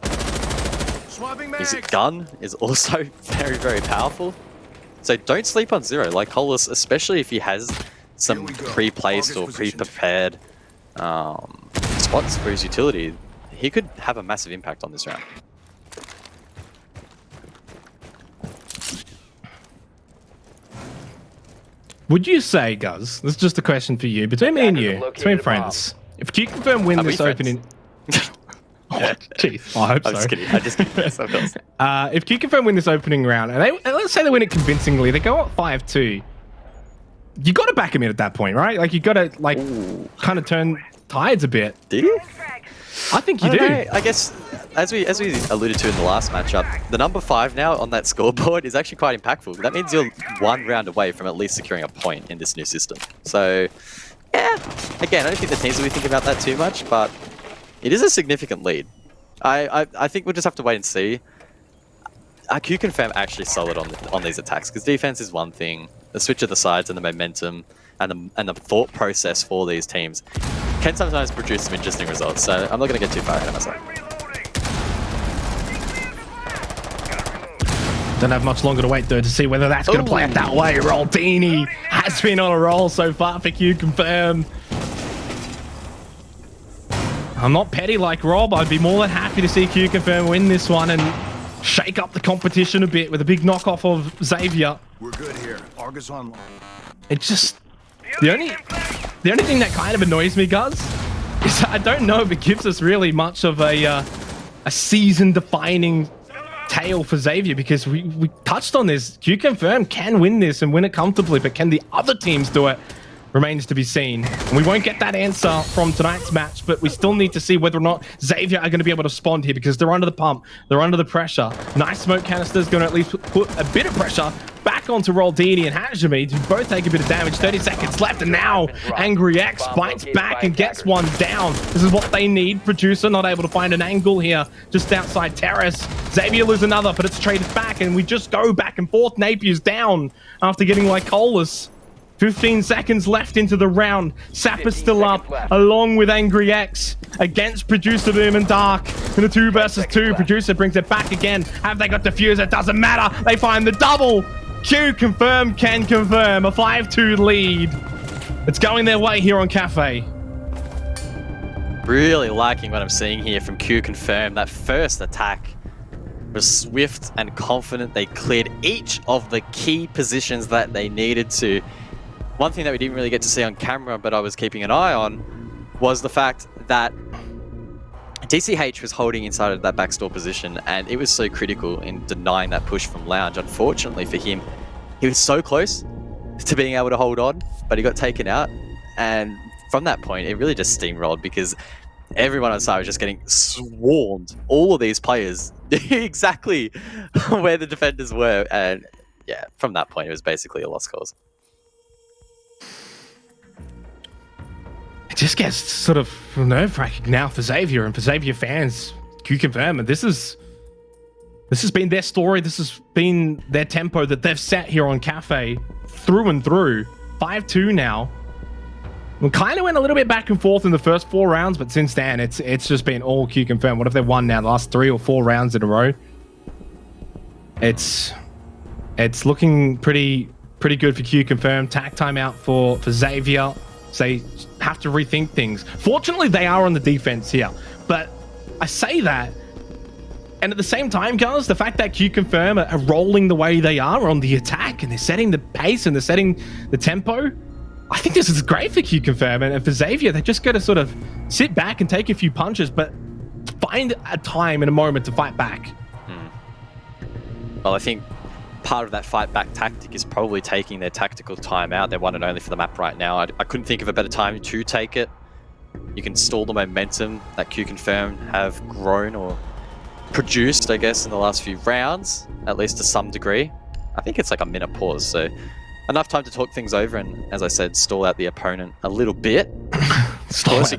S5: His gun is also very, very powerful. So don't sleep on 0. Like Colas, especially if he has some pre-placed or pre-prepared spots for his utility, he could have a massive impact on this round.
S4: Would you say, Guz, this is just a question for you, between me and you, between friends, if QConfirm win this opening... Oh, jeez. I hope
S5: I'm
S4: so.
S5: just kidding. I'm just kidding. Yes, of course.
S4: If QConfirm win this opening round, and let's say they win it convincingly, they go up 5-2. You got to back him in at that point, right? Like, you got to, like, kind of turn tides a bit.
S5: Do you?
S4: I think you do.
S5: I guess, as we alluded to in the last matchup, the number 5 now on that scoreboard is actually quite impactful. That means you're 1 round away from at least securing a point in this new system. So, yeah. Again, I don't think the teams will be thinking about that too much, but it is a significant lead. I think we'll just have to wait and see. QConfirm actually solid on these attacks, because defense is one thing. The switch of the sides and the momentum and the thought process for these teams can sometimes produce some interesting results. So I'm not going to get too far ahead of myself.
S4: Don't have much longer to wait, though, to see whether that's going to play it that way. Roldini has been on a roll so far for QConfirm. I'm not petty like Rob. I'd be more than happy to see QConfirm win this one and shake up the competition a bit with a big knockoff of Xavier.
S7: We're good here. Argus online.
S4: It's just the only thing that kind of annoys me, Guz, is I don't know if it gives us really much of a season-defining tale for Xavier, because we touched on this. QConfirm can win this and win it comfortably, but can the other teams do it? Remains to be seen. And we won't get that answer from tonight's match, but we still need to see whether or not Xavier are going to be able to respond here, because they're under the pump. They're under the pressure. Nice smoke canister is going to at least put a bit of pressure back onto Roldini and Hajime to both take a bit of damage. 30 seconds left, and now Angry X bites back and gets one down. This is what they need. Producer not able to find an angle here just outside terrace. Xavier lose another, but it's traded back, and we just go back and forth. Napier's down after getting like Colas. 15 seconds left into the round. Sapper's still up, along with Angry X against Producer Boom and Dark in a 2 versus 2. Producer brings it back again. Have they got Diffuser? It doesn't matter. They find the double. QConfirm can confirm a 5-2 lead. It's going their way here on Cafe.
S5: Really liking what I'm seeing here from QConfirm. That first attack was swift and confident. They cleared each of the key positions that they needed to. One thing that we didn't really get to see on camera, but I was keeping an eye on, was the fact that DCH was holding inside of that backstore position, and it was so critical in denying that push from Lounge. Unfortunately for him, he was so close to being able to hold on, but he got taken out. And from that point, it really just steamrolled, because everyone on side was just getting swarmed. All of these players knew exactly where the defenders were. And yeah, from that point, it was basically a lost cause.
S4: it just gets sort of nerve-wracking now for Xavier and for Xavier fans. QConfirm, and this has been their story. This has been their tempo that they've set here on Cafe through and through. 5-2 now. We kind of went a little bit back and forth in the first 4 rounds, but since then it's just been all QConfirm. What if they won now the last 3 or 4 rounds in a row? It's looking pretty good for QConfirm. Tack time out for Xavier. So they have to rethink things. Fortunately, they are on the defense here, but I say that, and at the same time, guys, the fact that QConfirm are rolling the way they are on the attack, and they're setting the pace and they're setting the tempo, I think this is great for QConfirm. And for Xavier, they just got to sort of sit back and take a few punches, but find a time and a moment to fight back.
S5: Well, I think part of that fight back tactic is probably taking their tactical time out. They're one and only for the map right now. I couldn't think of a better time to take it. You can stall the momentum that QConfirm have grown or produced, I guess, in the last few rounds, at least to some degree. I think it's like a minute pause, so enough time to talk things over and, as I said, stall out the opponent a little bit. Of course you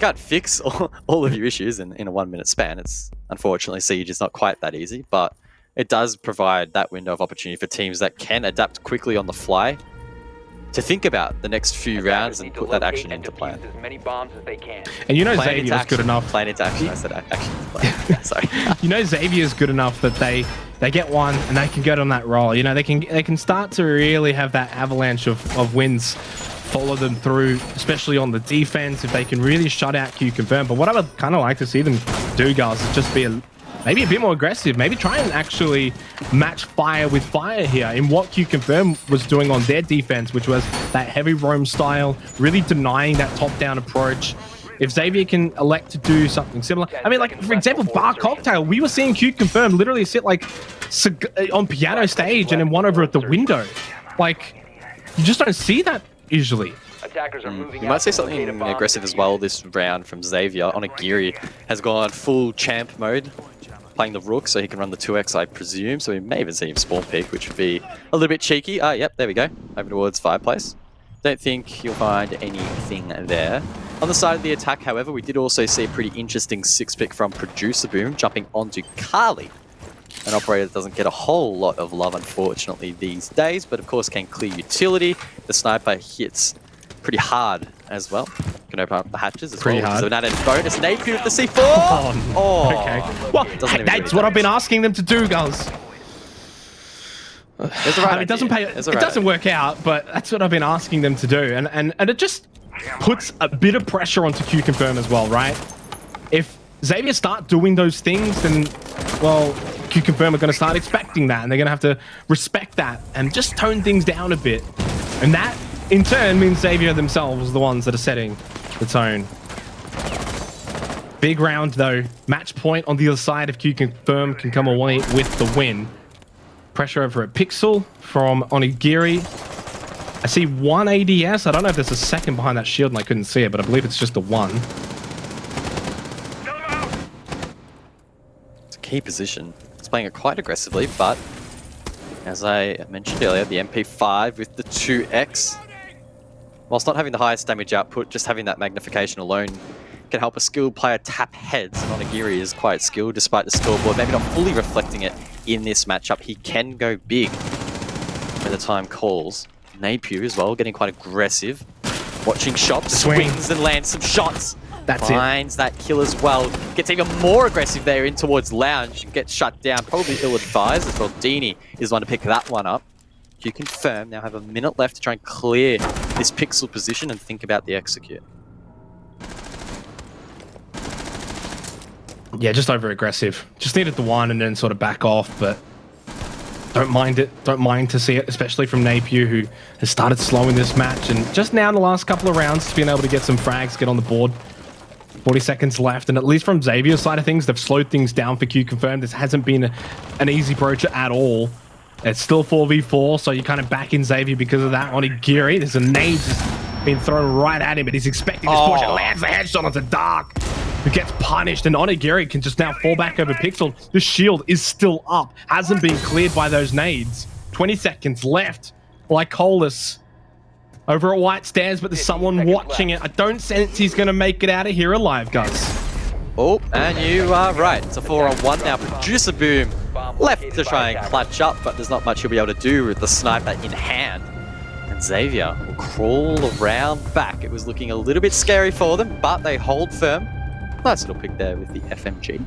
S5: can't fix all of your issues in a 1 minute span. It's unfortunately Siege is not quite that easy, but it does provide that window of opportunity for teams that can adapt quickly on the fly to think about the next few rounds and put that action into plan.
S6: As many bombs as they can.
S4: And you know Xavier's good enough.
S5: Plan into action. I said action into plan. Sorry.
S4: You know Xavier's good enough that they get one and they can get on that roll. You know, they can start to really have that avalanche of wins follow them through, especially on the defense, if they can really shut out QConfirm. But what I would kind of like to see them do, guys, is just be maybe a bit more aggressive. Maybe try and actually match fire with fire here in what QConfirm was doing on their defense, which was that heavy roam style, really denying that top-down approach. If Xavier can elect to do something similar, I mean, like, for example, Bar Cocktail, we were seeing QConfirm literally sit like on piano stage and then one over at the window. Like, you just don't see that usually.
S6: Attackers are moving.
S5: You might see something aggressive as well this round from Xavier. Onigiri has gone full champ mode, playing the Rook, so he can run the 2x, I presume. So we may even see him spawn pick, which would be a little bit cheeky. Yep, there we go. Over towards fireplace. Don't think you'll find anything there. On the side of the attack, however, we did also see a pretty interesting 6-pick from Producer Boom, jumping onto Kali. An operator that doesn't get a whole lot of love, unfortunately, these days, but of course can clear utility. The sniper hits pretty hard as well. Can open up the hatches as well. So an added bonus. Napier with the C4! Oh,
S4: okay. Well, that's what I've been asking them to do, guys. It doesn't work out, but that's what I've been asking them to do. And it just puts a bit of pressure onto QConfirm as well, right? If Xavier start doing those things, then, well, QConfirm are going to start expecting that, and they're going to have to respect that and just tone things down a bit. And that, in turn, means Xavier themselves are the ones that are setting the tone. Big round, though. Match point on the other side if QConfirm can come away with the win. Pressure over at Pixel from Onigiri. I see one ADS. I don't know if there's a second behind that shield and I couldn't see it, but I believe it's just a one.
S5: It's a key position. It's playing it quite aggressively, but as I mentioned earlier, the MP5 with the 2x, whilst not having the highest damage output, just having that magnification alone can help a skilled player tap heads. And Onigiri is quite skilled despite the scoreboard, maybe not fully reflecting it in this matchup. He can go big when the time calls. Napier as well, getting quite aggressive. Watching shots, swings and lands some shots. Finds that kill as well. Gets even more aggressive there in towards Lounge and gets shut down. Probably ill-advised as well. Dini is one to pick that one up. QConfirm now have a minute left to try and clear this Pixel position and think about the execute.
S4: Yeah, just over aggressive. Just needed the one and then sort of back off, but don't mind it. Don't mind to see it, especially from Napier, who has started slow in this match. And just now in the last couple of rounds, being able to get some frags, get on the board. 40 seconds left, and at least from Xavier's side of things, they've slowed things down for QConfirm. This hasn't been an easy broacher at all. It's still 4v4, so you kind of back in Xavier because of that. Onigiri, there's a nade just being thrown right at him, but he's expecting this portion. Lands the headshot onto Dark, who gets punished, and Onigiri can just now fall back over Pixel. The shield is still up, hasn't been cleared by those nades. 20 seconds left. Like Colas over at White Stairs, but there's someone watching it. I don't sense he's going to make it out of here alive, guys.
S5: Oh, and you are right. It's a 4-on-1 now. Producer Boom left to try and clutch up, but there's not much he'll be able to do with the sniper in hand. And Xavier will crawl around back. It was looking a little bit scary for them, but they hold firm. Nice little pick there with the FMG.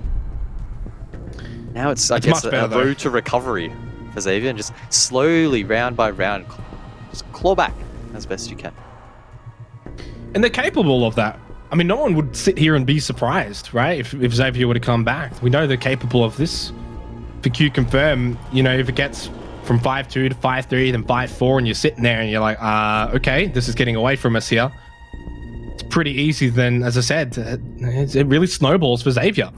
S5: Now it's I guess, a road to recovery for Xavier, and just slowly, round by round, just claw back as best you can.
S4: And they're capable of that. I mean, no one would sit here and be surprised, right? If Xavier were to come back. We know they're capable of this. For QConfirm, you know, if it gets from 5-2 to 5-3, then 5-4, and you're sitting there and you're like, okay, this is getting away from us here. It's pretty easy then, as I said, it really snowballs for Xavier.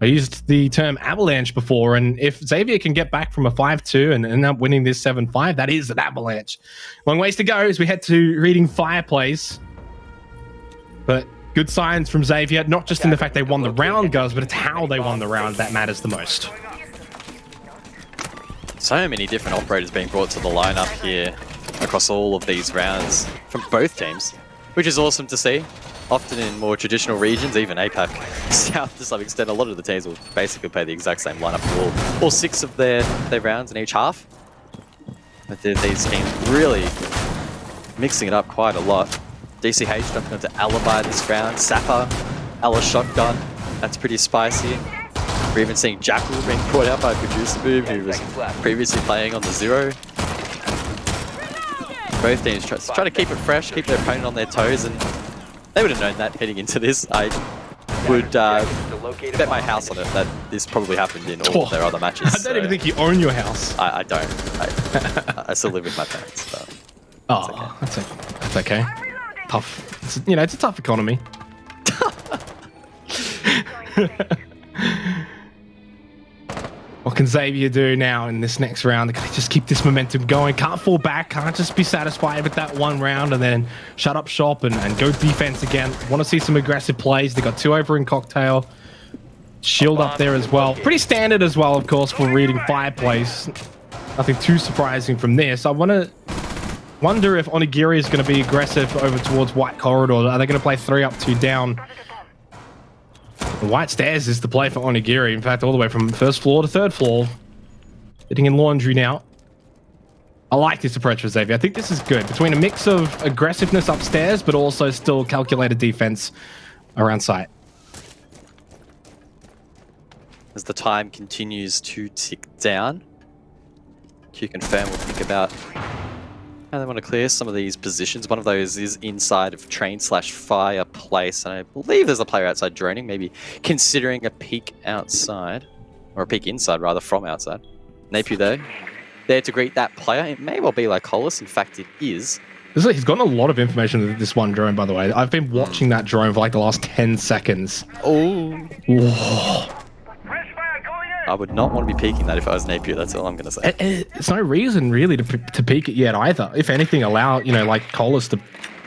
S4: I used the term avalanche before, and if Xavier can get back from a 5-2 and end up winning this 7-5, that is an avalanche. Long ways to go as we head to reading Fireplace. But good signs from Xavier, not just in the fact they won the round, guys, but it's how they won the round that matters the most.
S5: So many different operators being brought to the lineup here across all of these rounds from both teams, which is awesome to see. Often in more traditional regions, even APAC South to some extent, a lot of the teams will basically play the exact same lineup for all 6 of their rounds in each half. But these teams really mixing it up quite a lot. DCH jumping onto Alibi this round, Sapper, Ella Shotgun, that's pretty spicy. We're even seeing Jackal being caught out by Producer Boom, who was previously playing on the 0. Both teams try to keep it fresh, keep their opponent on their toes, and they would have known that heading into this. I would bet my house on it that this probably happened in all of their other matches.
S4: I don't even think you own your house.
S5: I don't. I still live with my parents. So
S4: oh, that's okay. Tough. It's, you know, it's a tough economy. What can Xavier do now in this next round? Can they just keep this momentum going? Can't fall back. Can't just be satisfied with that one round and then shut up shop and go defense again. Want to see some aggressive plays. They got 2 over in Cocktail. Shield up there as well. Pretty standard as well, of course, for reading Fireplace. Nothing too surprising from this. I wonder if Onigiri is going to be aggressive over towards White Corridor. Are they going to play 3 up, 2 down? White Stairs is the play for Onigiri. In fact, all the way from 1st floor to 3rd floor. Sitting in laundry now. I like this approach for Xavier. I think this is good. Between a mix of aggressiveness upstairs, but also still calculated defense around site.
S5: As the time continues to tick down, QConfirm will think about how they want to clear some of these positions. One of those is inside of train/fireplace, and I believe there's a player outside droning, maybe considering a peek outside, or a peek inside rather, from outside. Napier there to greet that player. It may well be like Hollis, in fact it is.
S4: He's gotten a lot of information with this one drone, by the way. I've been watching that drone for like the last 10 seconds.
S5: Oh.
S4: Whoa.
S5: I would not want to be peeking that if I was Napier, that's all I'm going to say.
S4: It's no reason really to peek it yet either. If anything, allow, you know, like Colas to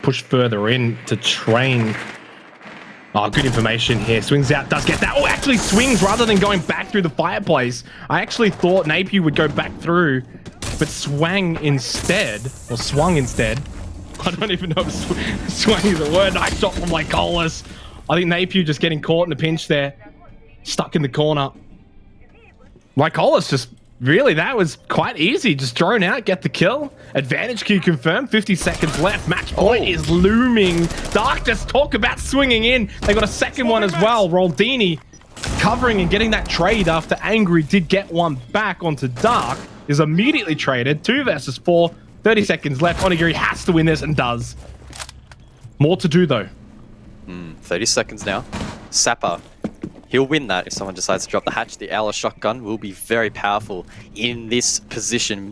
S4: push further in to train. Oh, good information here. Swings out, does get that. Oh, actually swings rather than going back through the fireplace. I actually thought Napier would go back through, but swung instead. I don't even know if swung is a word. Nice shot from like Colas. I think Napier just getting caught in a pinch there. Stuck in the corner. Lycolis just really, that was quite easy. Just drone out, get the kill. Advantage QConfirm, 50 seconds left. Match point is looming. Dark, just talk about swinging in. They got a second one as well. Roldini covering and getting that trade after Angry did get one back onto Dark. Is immediately traded. 2 versus 4. 30 seconds left. Onigiri has to win this and does. More to do though.
S5: 30 seconds now. Sapper. He'll win that if someone decides to drop the hatch. The Ella Shotgun will be very powerful in this position.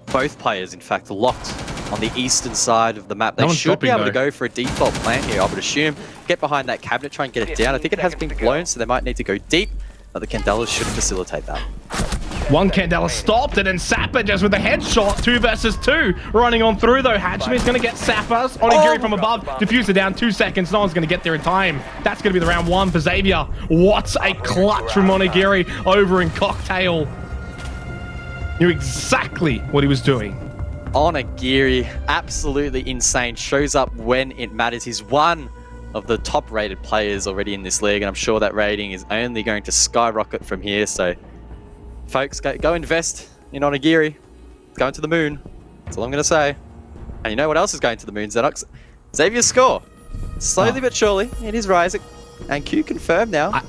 S5: Both players, in fact, locked on the eastern side of the map. They should be able to go for a default plan here, I would assume. Get behind that cabinet, try and get it down. I think it has been blown, so they might need to go deep. But the Candelas should facilitate that.
S4: One Candela stopped, and then Sapper just with a headshot. 2 versus 2. Running on through, though. Hatchman's going to get Sapper. Onigiri from above. Diffuser down 2 seconds. No one's going to get there in time. That's going to be the round 1 for Xavier. What a clutch from Onigiri over in Cocktail. Knew exactly what he was doing.
S5: Onigiri, absolutely insane. Shows up when it matters. He's one of the top-rated players already in this league, and I'm sure that rating is only going to skyrocket from here. So, folks, go invest in Onigiri. It's going to the moon. That's all I'm going to say. And you know what else is going to the moon, Xenox? Xavier's score. Slowly but surely, it is rising. And QConfirm now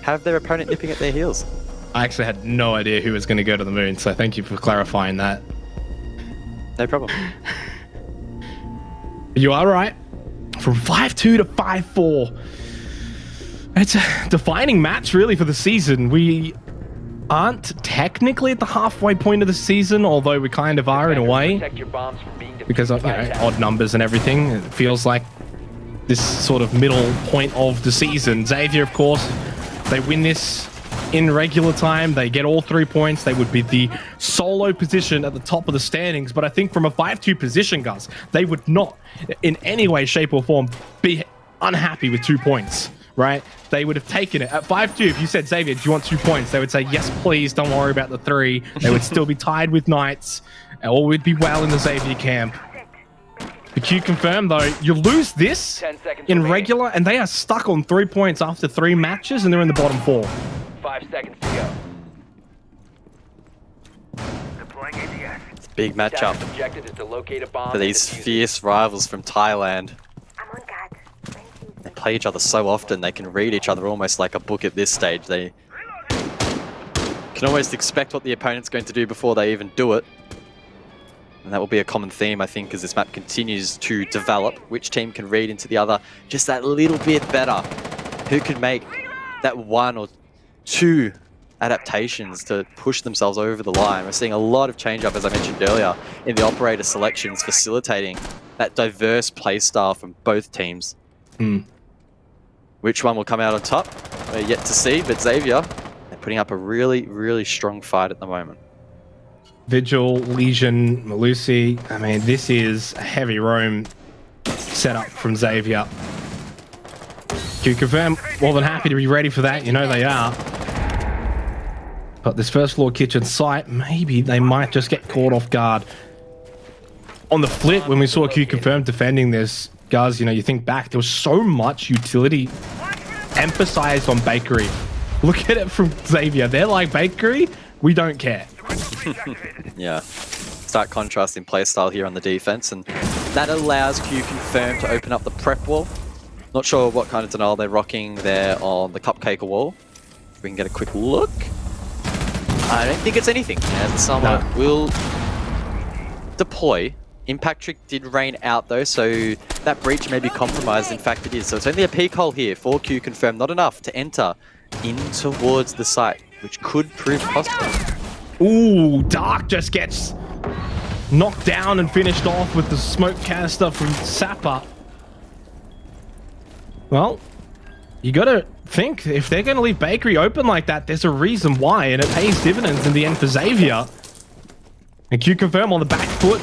S5: have their opponent nipping at their heels.
S4: I actually had no idea who was going to go to the moon, so thank you for clarifying that.
S5: No problem.
S4: You are right. From 5-2 to 5-4. It's a defining match, really, for the season. We aren't technically at the halfway point of the season, although we kind of are in a way.
S6: Protect your bombs from being
S4: Because of odd numbers and everything. It feels like this sort of middle point of the season. Xavier, of course, they win this in regular time. They get all 3 points. They would be the solo position at the top of the standings. But I think from a 5-2 position, guys, they would not in any way, shape or form be unhappy with 2 points, right? They would have taken it. At 5-2, if you said, Xavier, do you want 2 points? They would say, yes, please, don't worry about the 3. They would still be tied with Knights. All would be well in the Xavier camp. The QConfirm, though, you lose this in regular, and they are stuck on 3 points after 3 matches, and they're in the bottom 4.
S6: 5 seconds to go.
S5: It's a big matchup
S6: Objective is to locate a bomb
S5: for these fierce rivals from Thailand. They play each other so often, they can read each other almost like a book at this stage. They can almost expect what the opponent's going to do before they even do it. And that will be a common theme, I think, as this map continues to develop. Which team can read into the other just that little bit better? Who can make that 1 or 2 adaptations to push themselves over the line? We're seeing a lot of change up, as I mentioned earlier, in the operator selections, facilitating that diverse playstyle from both teams. Which one will come out on top? We're yet to see, but Xavier, they're putting up a really, really strong fight at the moment.
S4: Vigil, Legion, Malusi. I mean, this is a heavy roam setup from Xavier. QConfirm, more than happy to be ready for that. You know they are. But this first floor kitchen site, maybe they might just get caught off guard. On the flip, when we saw QConfirm defending this, guys, you know, you think back, there was so much utility emphasized on bakery. Look at it from Xavier. They're like, bakery, we don't care.
S5: Yeah. Stark contrast in playstyle here on the defense, and that allows QConfirm to open up the prep wall. Not sure what kind of denial they're rocking there on the cupcake wall. If we can get a quick look. I don't think it's anything, as someone will deploy. Impact Trick did rain out though, so that breach may be compromised. In fact, it is. So it's only a peek hole here for QConfirm, not enough to enter in towards the site, which could prove hostile.
S4: Ooh, Dark just gets knocked down and finished off with the smoke canister from Sapper. Well, you gotta think, if they're gonna leave bakery open like that, there's a reason why, and it pays dividends in the end for Xavier. And QConfirm on the back foot.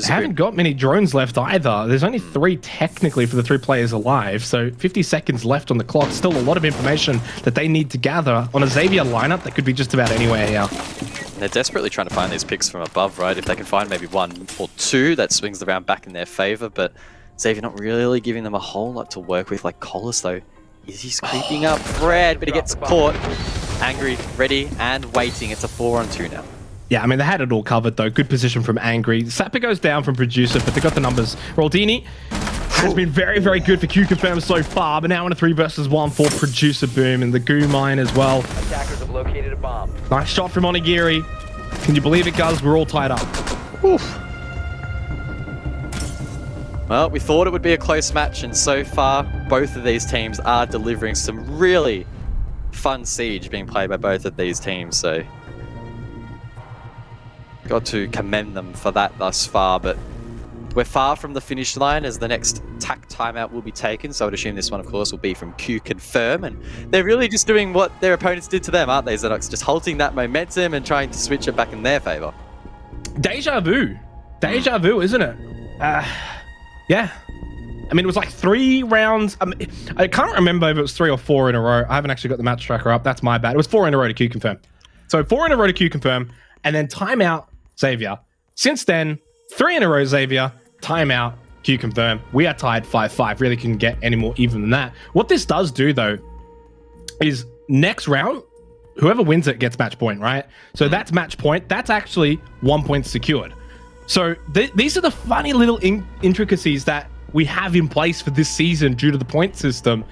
S4: Haven't got many drones left either. There's only 3 technically for the 3 players alive, so 50 seconds left on the clock. Still a lot of information that they need to gather on a Xavier lineup that could be just about anywhere here.
S5: They're desperately trying to find these picks from above, right? If they can find maybe 1 or 2, that swings the round back in their favor, but Xavier not really giving them a whole lot to work with. Like Collis though, he's creeping up Fred, but he gets caught. Angry, ready, and waiting. It's a 4-on-2 now.
S4: Yeah, I mean, they had it all covered, though. Good position from Angry. Sapper goes down from Producer, but they got the numbers. Roldini has been very, very good for QConfirm so far, but now in a 3 versus 1 for Producer Boom and the Goo Mine as well.
S6: Attackers have located a bomb.
S4: Nice shot from Onigiri. Can you believe it, guys? We're all tied up.
S5: Oof. Well, we thought it would be a close match, and so far, both of these teams are delivering some really fun siege being played by both of these teams, so got to commend them for that thus far, but we're far from the finish line as the next TAC timeout will be taken, so I'd assume this one, of course, will be from QConfirm, and they're really just doing what their opponents did to them, aren't they, Xenox? Just halting that momentum and trying to switch it back in their favor.
S4: Deja vu. Deja vu, isn't it? Yeah. I mean, it was like 3 rounds. I can't remember if it was 3 or 4 in a row. I haven't actually got the match tracker up. That's my bad. It was 4 in a row to QConfirm. So 4 in a row to QConfirm. and then timeout, Xavier. Since then, 3 in a row, Xavier, timeout, QConfirm. We are tied 5-5. Really couldn't get any more even than that. What this does do, though, is next round, whoever wins it gets match point, right? So that's match point. That's actually 1 point secured. So these are the funny little intricacies that we have in place for this season due to the point system.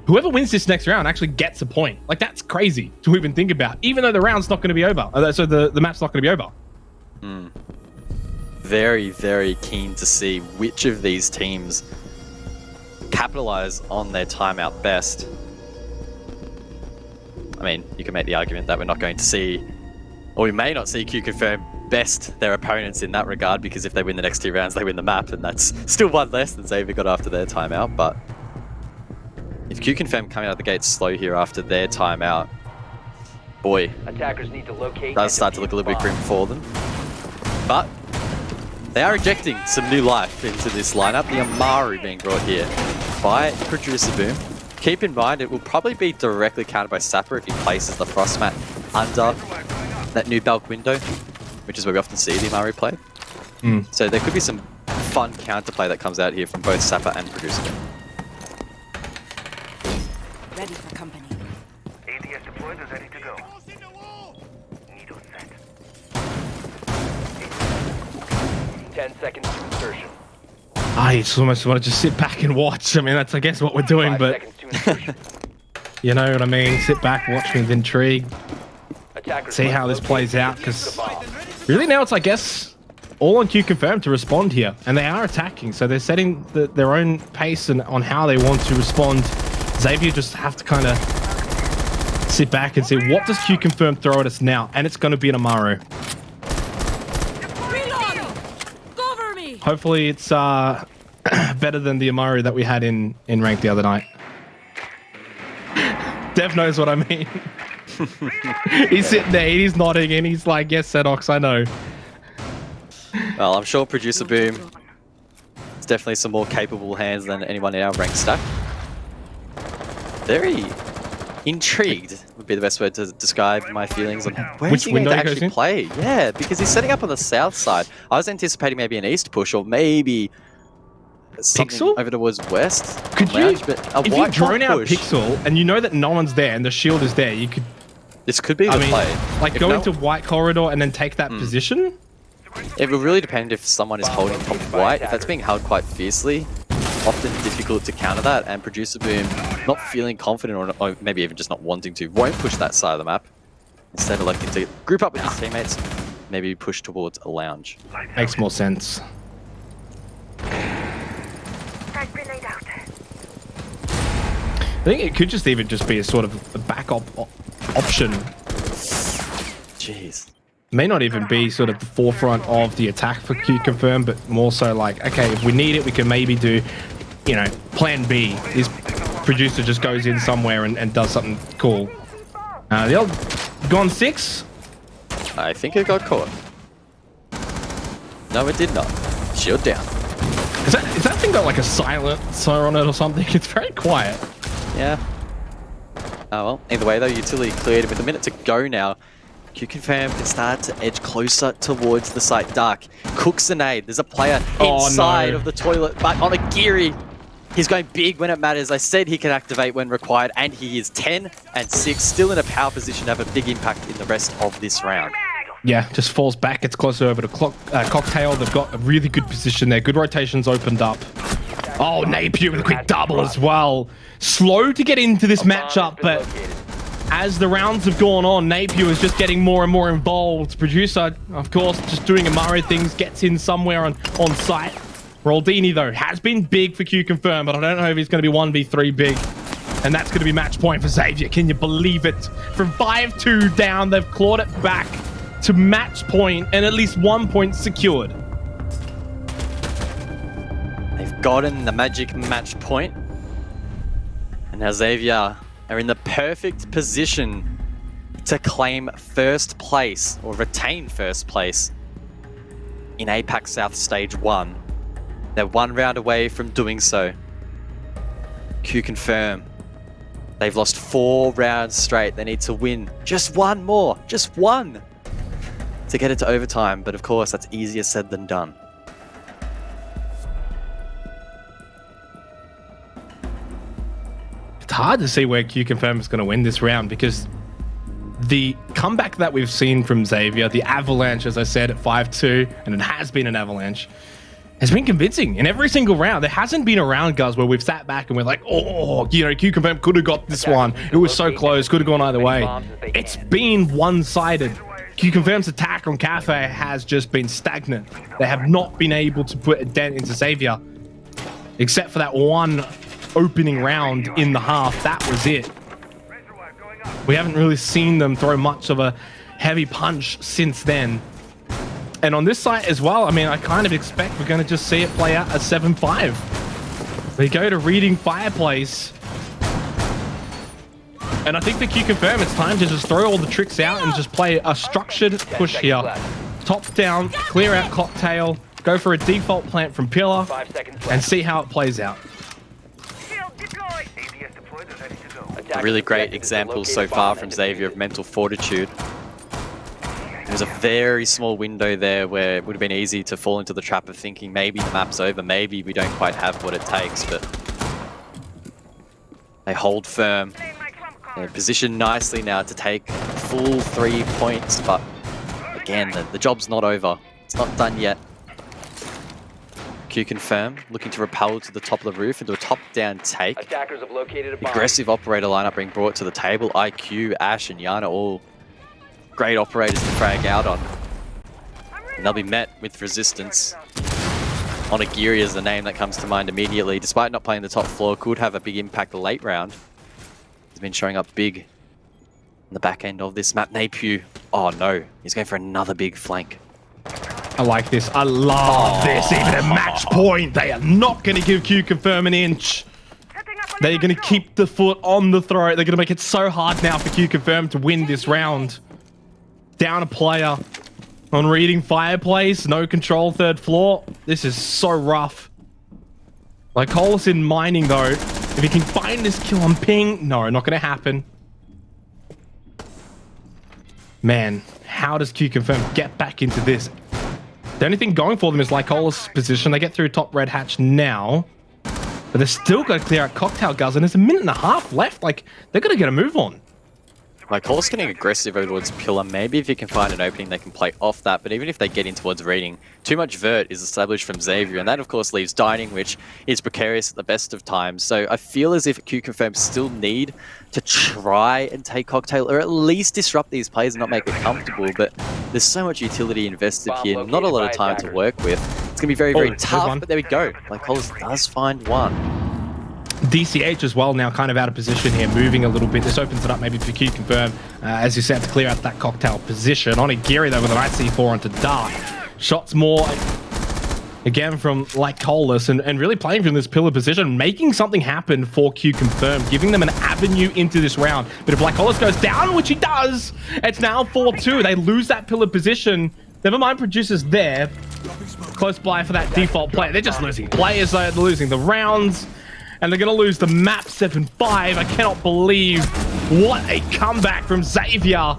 S4: Whoever wins this next round actually gets a point. Like, that's crazy to even think about, even though the round's not going to be over. So the map's not going to be over.
S5: Very, very keen to see which of these teams capitalize on their timeout best. I mean, you can make the argument that we're not going to see, or we may not see QConfirm best their opponents in that regard, because if they win the next 2 rounds, they win the map, and that's still one less than Xavier got after their timeout. But if QConfirm coming out the gate slow here after their timeout, boy,
S6: Attackers need to locate.
S5: does start to look a little bit grim for them. But they are injecting some new life into this lineup. The Amaru being brought here by Producer Boom. Keep in mind, it will probably be directly countered by Sapper if he places the Frost Mat under that new bulk window, which is where we often see the Amaru play. So there could be some fun counterplay that comes out here from both Sapper and Producer Boom.
S8: Ready for company.
S7: ADS deployed and ready to go. Needle set.
S6: 10 seconds to insertion.
S4: I just almost want to just sit back and watch. I mean, that's, I guess, what we're doing,
S6: 5
S4: but
S6: seconds to insertion.
S4: you know what I mean? Sit back, watch with intrigue,
S6: Attackers
S4: see
S6: must
S4: how this
S6: locate
S4: plays
S6: and
S4: out,
S6: defuse the
S4: because
S6: bomb.
S4: really now it's, I guess, all on QConfirm to respond here, and they are attacking, so they're setting their own pace and on how they want to respond. Xavier just have to kind of sit back and see what does QConfirm throw at us now, and it's going to be an Amaru.
S8: Reloading! Cover me!
S4: Hopefully it's better than the Amaru that we had in rank the other night. Dev knows what I mean. He's sitting there, he's nodding, and he's like, yes, Sedox, I know.
S5: Well, I'm sure Producer Boom is definitely some more capable hands than anyone in our rank stack. Very intrigued would be the best word to describe my feelings on where
S4: Which
S5: is he going to
S4: window he goes
S5: actually
S4: in?
S5: play. Yeah, because he's setting up on the south side. I was anticipating maybe an east push or maybe something
S4: Pixel?
S5: over towards west.
S4: Could you,
S5: lounge, but a
S4: if you
S5: white
S4: drone
S5: bomb
S4: out
S5: push,
S4: Pixel and you know that no one's there and the shield is there, you could,
S5: this could be the
S4: I mean,
S5: play.
S4: like
S5: If
S4: go
S5: no-
S4: into white corridor and then take that position.
S5: It will really depend if someone is holding top of white. If that's being held quite fiercely, often difficult to counter that, and Producer Boom not feeling confident or maybe even just not wanting to, won't push that side of the map. Instead electing to group up with his teammates, maybe push towards a lounge.
S4: Makes more sense.
S8: Grenade out.
S4: I think it could just even just be a sort of a backup option.
S5: Jeez.
S4: May not even be sort of the forefront of the attack for QConfirm, but more so like, okay, if we need it, we can maybe do, you know, plan B. This producer just goes in somewhere and does something cool. The old Gone 6.
S5: I think it got caught. No, it did not. Shield down.
S4: Is that thing got like a silencer on it or something? It's very quiet.
S5: Yeah. Oh well. Either way though, utility cleared. With a minute to go now, QConfirm can start to edge closer towards the site. Dark cooks a nade. There's a player inside of the toilet, but on a Geary, he's going big when it matters. I said he can activate when required, and he is 10 and 6, still in a power position to have a big impact in the rest of this round.
S4: Yeah, just falls back, gets closer over to Cocktail. They've got a really good position there. Good rotations opened up. Oh, Napier with a quick double as well. Slow to get into this matchup, but as the rounds have gone on, Napier is just getting more and more involved. Producer, of course, just doing Amaru things, gets in somewhere on site. Roldini, though, has been big for QConfirm, but I don't know if he's going to be 1v3 big. And that's going to be match point for Xavier. Can you believe it? From 5-2 down, they've clawed it back to match point and at least 1 point secured.
S5: They've gotten the magic match point. And now Xavier are in the perfect position to claim first place or retain first place in APAC South Stage 1. They're 1 round away from doing so. QConfirm. They've lost 4 rounds straight. They need to win just 1 more. Just 1. to get it to overtime, but of course that's easier said than done.
S4: It's hard to see where QConfirm is going to win this round because the comeback that we've seen from Xavier, the avalanche, as I said, at 5-2, and it has been an avalanche, has been convincing in every single round. There hasn't been a round, guys, where we've sat back and we're like, oh, you know, QConfirm could have got this one. It was so close, could have gone either way. It's been one-sided. QConfirm's attack on Cafe has just been stagnant. They have not been able to put a dent into Xavier, except for that one opening round in the half. That was it. We haven't really seen them throw much of a heavy punch since then. And on this side as well, I mean, I kind of expect we're going to just see it play out as 7-5. They go to reading Fireplace. And I think for QConfirm, it's time to just throw all the tricks out and just play a structured push here. Top down, clear out Cocktail, go for a default plant from Pillar, and see how it plays out.
S5: A really great example so far from Xavier of mental fortitude. There was a very small window there where it would have been easy to fall into the trap of thinking maybe the map's over, maybe we don't quite have what it takes, but they hold firm. They're positioned nicely now to take full 3 points, but again, the job's not over. It's not done yet. QConfirm looking to rappel to the top of the roof into a top-down take.
S6: Attackers have located a bomb.
S5: Aggressive operator lineup being brought to the table. IQ, Ash, and Yana all great operators to frag out on. And they'll be met with resistance. Onigiri is the name that comes to mind immediately. Despite not playing the top floor, could have a big impact late round. He's been showing up big on the back end of this map. Napew, oh no, he's going for another big flank.
S4: I like this. I love this. Even at match point, they are not going to give QConfirm an inch. They're going to keep the foot on the throat. They're going to make it so hard now for QConfirm to win this round. Down a player on reading Fireplace. No control, third floor. This is so rough. Like Colas in mining, though. If he can find this kill on ping. No, not going to happen. Man, how does QConfirm get back into this? The only thing going for them is Lycola's position. They get through top red hatch now. But they're still got to clear out Cocktail Guns, and there's a minute and a half left. Like, they're going to get a move on.
S5: Lycola's getting aggressive over towards Pillar. Maybe if you can find an opening, they can play off that. But even if they get in towards reading, too much vert is established from Xavier. And that, of course, leaves dining, which is precarious at the best of times. So I feel as if QConfirm still need to try and take Cocktail, or at least disrupt these plays and not make it comfortable. But there's so much utility invested here. Not a lot of time to work with. It's going to be very, very tough. But there we go. Lycola's does find one.
S4: DCH as well now kind of out of position here, moving a little bit. This opens it up maybe for QConfirm, as you said, to clear out that Cocktail position. Onigiri though with an IC4 onto Dark. Shots more again from Lycolas and really playing from this pillar position, making something happen for QConfirm, giving them an avenue into this round. But if Lycolas goes down, which he does, it's now 4-2. They lose that pillar position. Never mind Producers there. Close by for that default play. They're just losing players though. They're losing the rounds. And they're going to lose the map 7-5. I cannot believe what a comeback from Xavier.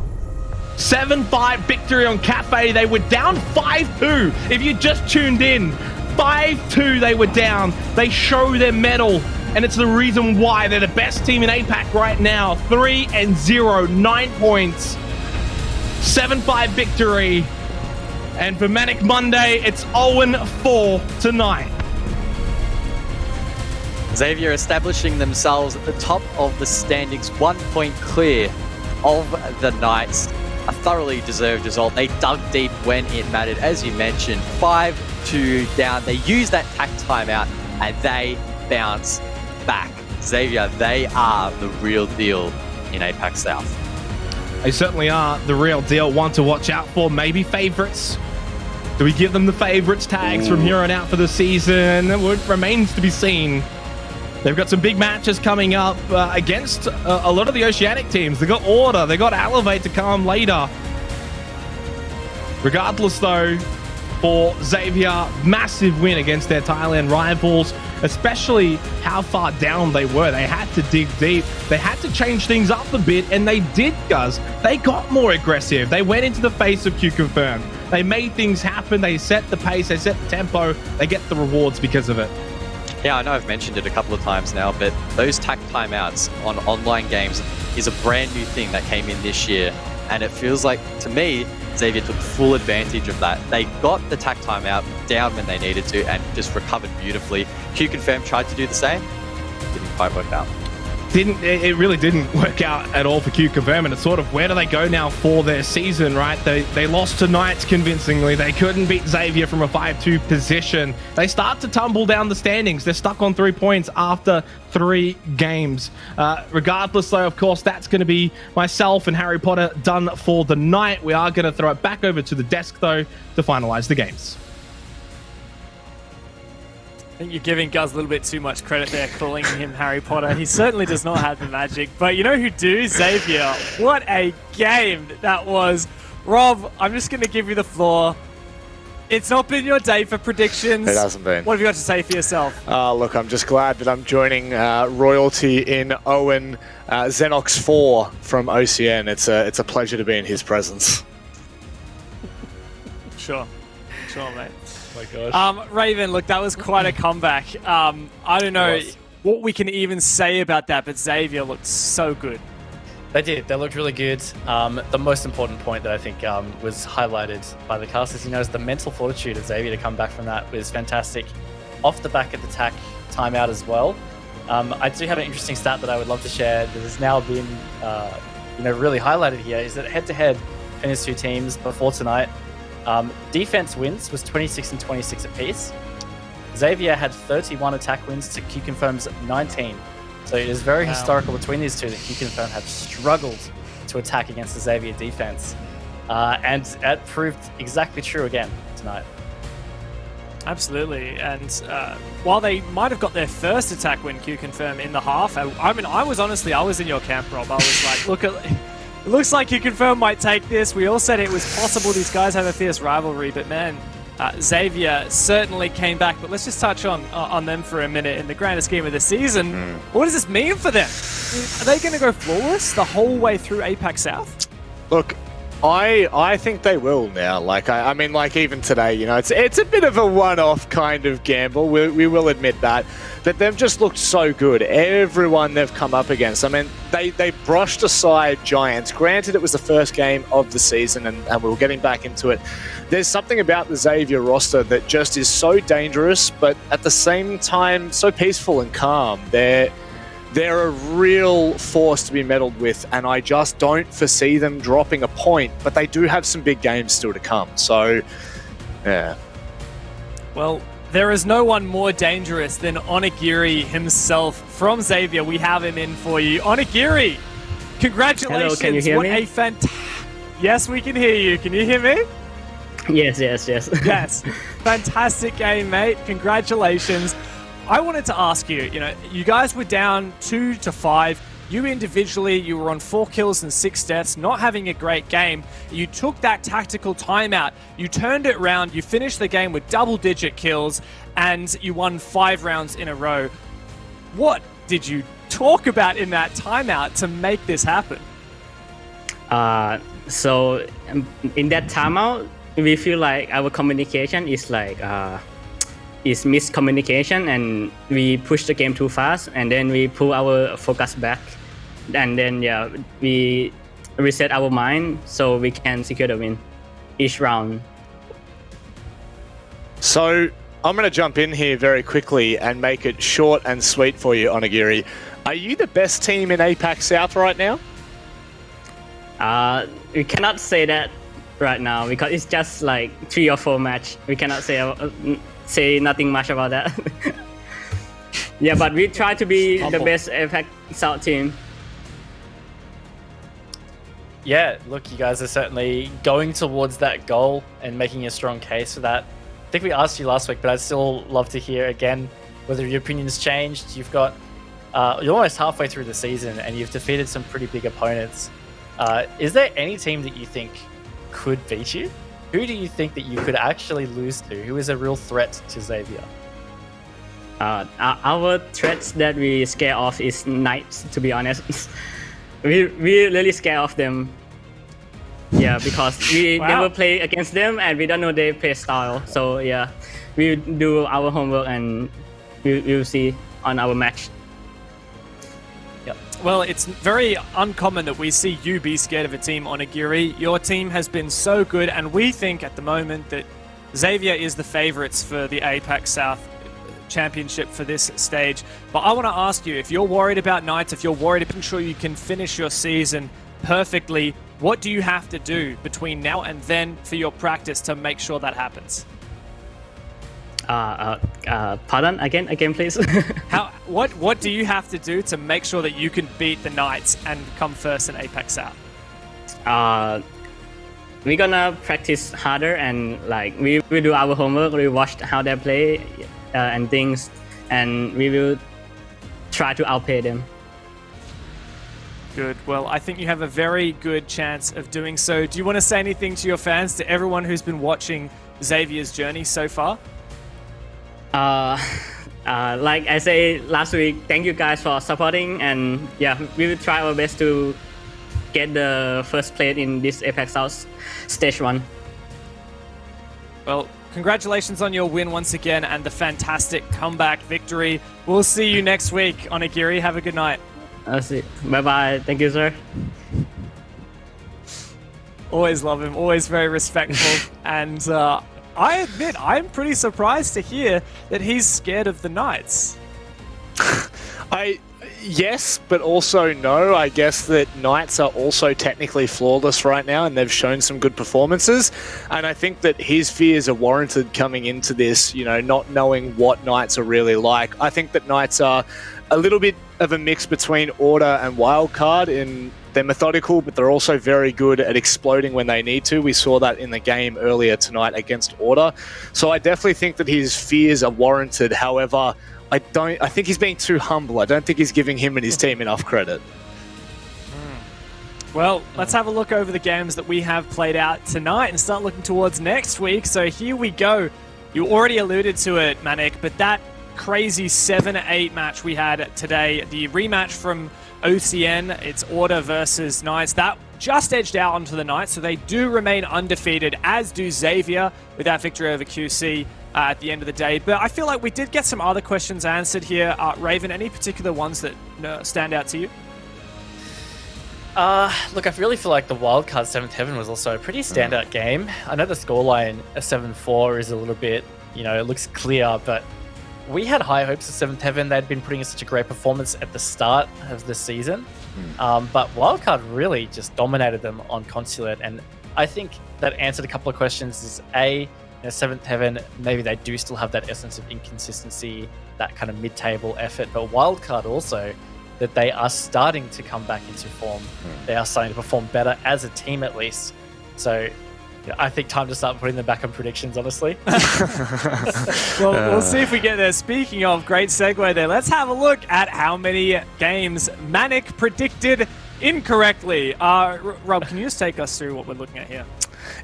S4: 7-5 victory on Cafe. They were down 5-2. If you just tuned in, 5-2 they were down. They show their mettle. And it's the reason why they're the best team in APAC right now. 3-0, 9 points. 7-5 victory. And for Manic Monday, it's 0-4 tonight.
S5: Xavier establishing themselves at the top of the standings, 1 point clear of the Knights. A thoroughly deserved result. They dug deep when it mattered. As you mentioned, 5-2 down. They used that tack timeout and they bounce back. Xavier, they are the real deal in APAC South.
S4: They certainly are the real deal. One to watch out for. Maybe favorites. Do we give them the favorites tags from here on out for the season? It remains to be seen. They've got some big matches coming up against a lot of the Oceanic teams. They got Order, they got Elevate to come later. Regardless, though, for Xavier, massive win against their Thailand rivals. especially how far down they were. They had to dig deep. They had to change things up a bit, and they did, Guz. They got more aggressive. They went into the face of QConfirm. They made things happen. They set the pace. They set the tempo. They get the rewards because of it.
S5: Yeah, I know I've mentioned it a couple of times now, but those tack timeouts on online games is a brand new thing that came in this year. And it feels like, to me, Xavier took full advantage of that. They got the tack timeout down when they needed to and just recovered beautifully. QConfirm tried to do the same. Didn't quite work out.
S4: It really didn't work out at all for QConfirm, and it's sort of, where do they go now for their season, right? They lost to Knights convincingly. They couldn't beat Xavier from a 5-2 position. They start to tumble down the standings. They're stuck on 3 points after 3 games. Regardless, though, of course, that's going to be myself and Harry Potter done for the night. We are going to throw it back over to the desk, though, to finalize the games.
S1: I think you're giving Guz a little bit too much credit there, calling him Harry Potter. He certainly does not have the magic, but you know who do? Xavier. What a game that was. Rob, I'm just going to give you the floor. It's not been your day for predictions.
S2: It hasn't been.
S1: What have you got to say for yourself?
S2: Look, I'm just glad that I'm joining royalty in Owen Xenox 4 from OCN. It's a pleasure to be in his presence.
S1: Sure, mate.
S3: Oh my gosh.
S1: Raven, look, that was quite a comeback. I don't know what we can even say about that, but Xavier looked so good.
S3: They did. They looked really good. The most important point that I think was highlighted by the cast is the mental fortitude of Xavier to come back from that was fantastic. Off the back of the tack timeout as well. I do have an interesting stat that I would love to share that has now been really highlighted here, is that head-to-head in these two teams before tonight, defense wins was 26 and 26 apiece. Xavier had 31 attack wins to QConfirm's 19. So it is very historical between these two that QConfirm have struggled to attack against the Xavier defense. And that proved exactly true again tonight.
S1: Absolutely. And while they might have got their first attack win, QConfirm, in the half, I was in your camp, Rob. I was like, it looks like QConfirm might take this. We all said it was possible. These guys have a fierce rivalry, but man, Xavier certainly came back. But let's just touch on them for a minute. In the grander scheme of the season, what does this mean for them? Are they going to go flawless the whole way through APAC South?
S2: Look, I think they will now. I mean, even today, it's a bit of a one-off kind of gamble. We will admit that. But they've just looked so good. Everyone they've come up against. I mean, they brushed aside Giants. Granted, it was the first game of the season, and we were getting back into it. There's something about the Xavier roster that just is so dangerous, but at the same time, so peaceful and calm. They're a real force to be meddled with, and I just don't foresee them dropping a point, but they do have some big games still to come. So, yeah.
S1: Well, there is no one more dangerous than Onigiri himself from Xavier. We have him in for you. Onigiri, congratulations.
S9: Hello, can you hear me?
S1: Yes, we can hear you. Can you hear me?
S9: Yes.
S1: Yes. Fantastic game, mate. Congratulations. I wanted to ask you, you guys were down 2-5. You individually, you were on 4 kills and 6 deaths, not having a great game. You took that tactical timeout, you turned it around, you finished the game with double-digit kills, and you won 5 rounds in a row. What did you talk about in that timeout to make this happen?
S9: So in that timeout, we feel like our communication is is miscommunication, and we push the game too fast, and then we pull our focus back, and then we reset our mind so we can secure the win each round.
S2: So I'm going to jump in here very quickly and make it short and sweet for you, Onigiri. Are you the best team in APAC South right now?
S9: We cannot say that right now because it's just 3 or 4 match. We cannot say nothing much about that. Yeah, but we try to be the best APAC South team.
S3: Yeah, look, you guys are certainly going towards that goal and making a strong case for that. I think we asked you last week, but I'd still love to hear again whether your opinion's changed. You've got, you're almost halfway through the season and you've defeated some pretty big opponents. Is there any team that you think could beat you? Who do you think that you could actually lose to? Who is a real threat to Xavier?
S9: Our threats that we scare off is Knights, to be honest. we really scare off them. Yeah, because we
S1: Wow.
S9: never play against them and we don't know their play style. So yeah, we do our homework and we'll see on our match.
S1: Well, it's very uncommon that we see you be scared of a team, Onigiri. Your team has been so good, and we think at the moment that Xavier is the favorites for the APAC South Championship for this stage. But I want to ask you, if you're worried about Knights, if you're worried to ensure you can finish your season perfectly, what do you have to do between now and then for your practice to make sure that happens?
S9: Pardon again, please.
S1: What do you have to do to make sure that you can beat the Knights and come first in APAC South?
S9: We're gonna practice harder and like we do our homework. We watch how they play and things, and we will try to outplay them.
S1: Good. Well, I think you have a very good chance of doing so. Do you want to say anything to your fans, to everyone who's been watching Xavier's journey so far?
S9: Like I said last week, thank you guys for supporting, and yeah, we will try our best to get the first place in this APAC South Stage 1.
S1: Well, congratulations on your win once again and the fantastic comeback victory. We'll see you next week, Onigiri. Have a good night.
S9: I'll see. Bye-bye. Thank you, sir.
S1: Always love him, always very respectful. And I admit, I'm pretty surprised to hear that he's scared of the Knights.
S2: Yes, but also no. I guess that Knights are also technically flawless right now, and they've shown some good performances. And I think that his fears are warranted coming into this, you know, not knowing what Knights are really like. I think that Knights are a little bit of a mix between Order and Wildcard in they're methodical, but they're also very good at exploding when they need to. We saw that in the game earlier tonight against Order. So I definitely think that his fears are warranted. However, I think he's being too humble. I don't think he's giving him and his team enough credit.
S1: Well, let's have a look over the games that we have played out tonight and start looking towards next week. So here we go. You already alluded to it, Manik, but that crazy 7-8 match we had today, the rematch from OCN, it's Order versus Knights, that just edged out onto the Knights, so they do remain undefeated, as do Xavier with that victory over QC at the end of the day. But I feel like we did get some other questions answered here. Raven, any particular ones that stand out to you?
S3: Look, I really feel like the wildcard 7th Heaven was also a pretty standout game. I know the scoreline 7-4 is a little bit, you know, it looks clear, but we had high hopes of 7th Heaven. They'd been putting in such a great performance at the start of the season. But Wildcard really just dominated them on Consulate. And I think that answered a couple of questions is A, you know, 7th Heaven, maybe they do still have that essence of inconsistency, that kind of mid-table effort. But Wildcard also, that they are starting to come back into form. They are starting to perform better as a team at least. So yeah, I think time to start putting them back on predictions, honestly.
S1: Well, we'll see if we get there. Speaking of, great segue there. Let's have a look at how many games Manik predicted incorrectly. Rob, can you just take us through what we're looking at here?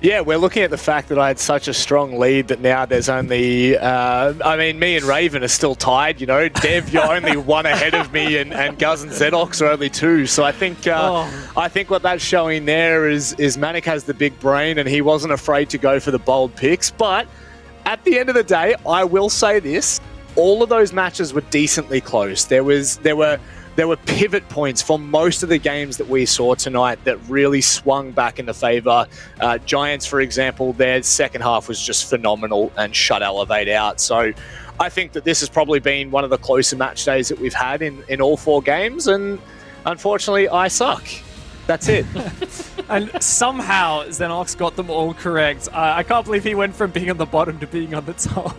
S2: Yeah, we're looking at the fact that I had such a strong lead that now there's only, I mean, me and Raven are still tied, you know. Dev, you're only one ahead of me, and Guz and Zedox are only two. So I think what that's showing there is Manik has the big brain and he wasn't afraid to go for the bold picks. But at the end of the day, I will say this, all of those matches were decently close. There were pivot points for most of the games that we saw tonight that really swung back into favour. Giants, for example, their second half was just phenomenal and shut Elevate out. So I think that this has probably been one of the closer match days that we've had in all four games. And unfortunately, I suck. That's it.
S1: And somehow Xenox got them all correct. I can't believe he went from being on the bottom to being on the top.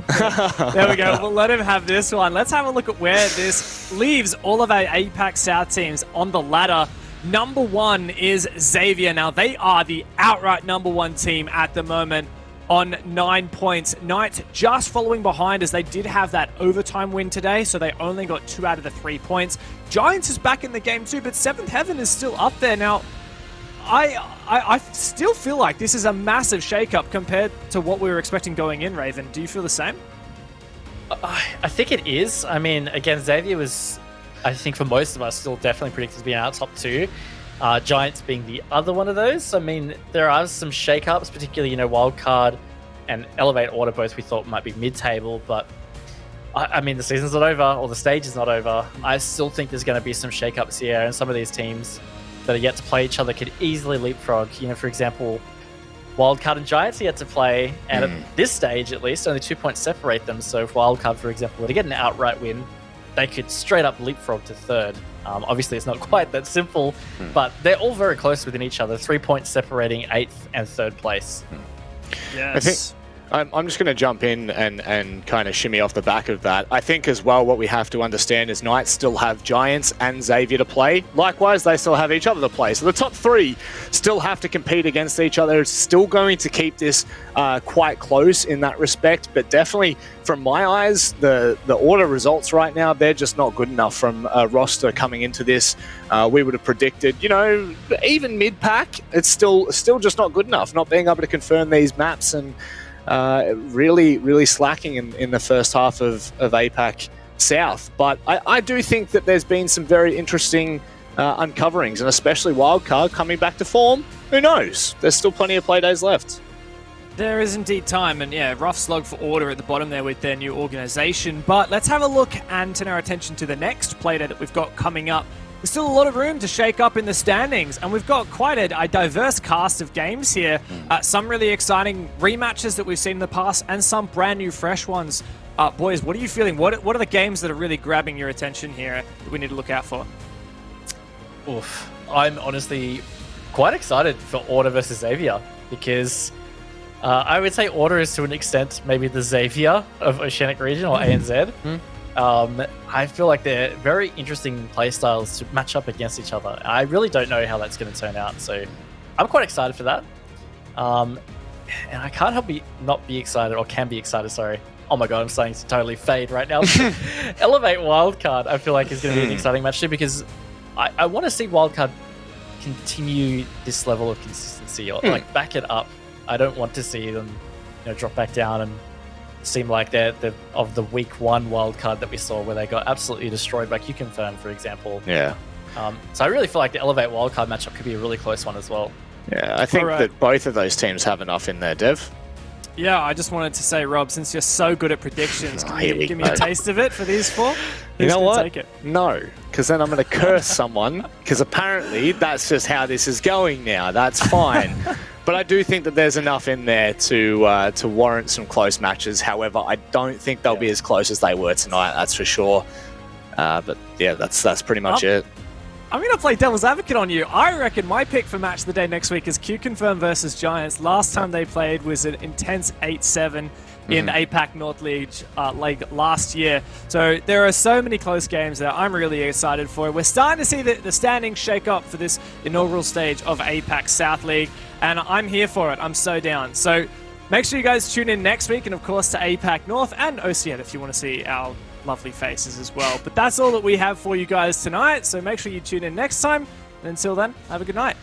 S1: There we go. We'll let him have this one. Let's have a look at where this leaves all of our APAC South teams on the ladder. Number one is Xavier. Now, they are the outright number one team at the moment on 9 points. Knights just following behind as they did have that overtime win today, so they only got 2 out of the 3 points. Giants is back in the game too, but 7th Heaven is still up there. Now, I still feel like this is a massive shakeup compared to what we were expecting going in, Raven. Do you feel the same?
S3: I think it is. I mean, again, Xavier was, I think for most of us, still definitely predicted to be in our top 2. Giants being the other one of those. I mean, there are some shakeups, particularly, Wildcard and Elevate Order, both we thought might be mid-table, but I mean, the season's not over, or the stage is not over. I still think there's going to be some shakeups here, and some of these teams that are yet to play each other could easily leapfrog. For example, Wildcard and Giants are yet to play, and at this stage, at least, only 2 points separate them. So if Wildcard, for example, were to get an outright win, they could straight up leapfrog to 3rd. Obviously, it's not quite that simple, but they're all very close within each other. 3 points separating 8th and 3rd place.
S1: Yes.
S2: I think I'm just going to jump in and kind of shimmy off the back of that. I think as well what we have to understand is Knights still have Giants and Xavier to play. Likewise, they still have each other to play. So the top 3 still have to compete against each other. It's still going to keep this quite close in that respect. But definitely, from my eyes, the order results right now, they're just not good enough from a roster coming into this. We would have predicted, even mid-pack, it's still just not good enough. Not being able to confirm these maps and really slacking in the first half of APAC South. But I do think that there's been some very interesting uncoverings, and especially Wildcard coming back to form. Who knows? There's still plenty of play days left.
S1: There is indeed time, and yeah, rough slog for Order at the bottom there with their new organization. But let's have a look and turn our attention to the next Playday that we've got coming up. There's still a lot of room to shake up in the standings, and we've got quite a diverse cast of games here. Some really exciting rematches that we've seen in the past, and some brand new fresh ones. Boys, what are you feeling? What are the games that are really grabbing your attention here that we need to look out for?
S3: Oof. I'm honestly quite excited for Order versus Xavier, because I would say Order is to an extent maybe the Xavier of Oceanic region, or ANZ. I feel like they're very interesting playstyles to match up against each other. I really don't know how that's going to turn out, so I'm quite excited for that. And I can't help not be excited, or can be excited, sorry. Oh my god, I'm starting to totally fade right now. Elevate Wildcard, I feel like, is going to be an exciting match too, because I want to see Wildcard continue this level of consistency, or like back it up. I don't want to see them drop back down and seem like they're of the week 1 wildcard that we saw, where they got absolutely destroyed by QConfirm, for example.
S2: Yeah.
S3: So I really feel like the Elevate wildcard matchup could be a really close one as well.
S2: Yeah, I think that both of those teams have enough in there, Dev.
S1: Yeah, I just wanted to say, Rob, since you're so good at predictions, can you give me
S2: go.
S1: a taste of it for these 4?
S2: You know what?
S1: Take it?
S2: No, because then I'm going to curse someone, because apparently that's just how this is going now. That's fine. But I do think that there's enough in there to warrant some close matches. However, I don't think they'll be as close as they were tonight, that's for sure. But yeah, that's pretty much it.
S1: I'm going to play devil's advocate on you. I reckon my pick for match of the day next week is QConfirm versus Giants. Last time they played was an intense 8-7 in APAC North League last year. So there are so many close games that I'm really excited for. We're starting to see the standings shake up for this inaugural stage of APAC South League, and I'm here for it. I'm so down. So make sure you guys tune in next week, and of course to APAC North and OCN if you want to see our lovely faces as well. But that's all that we have for you guys tonight, so make sure you tune in next time. And until then, have a good night.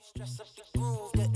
S10: Stress up the groove,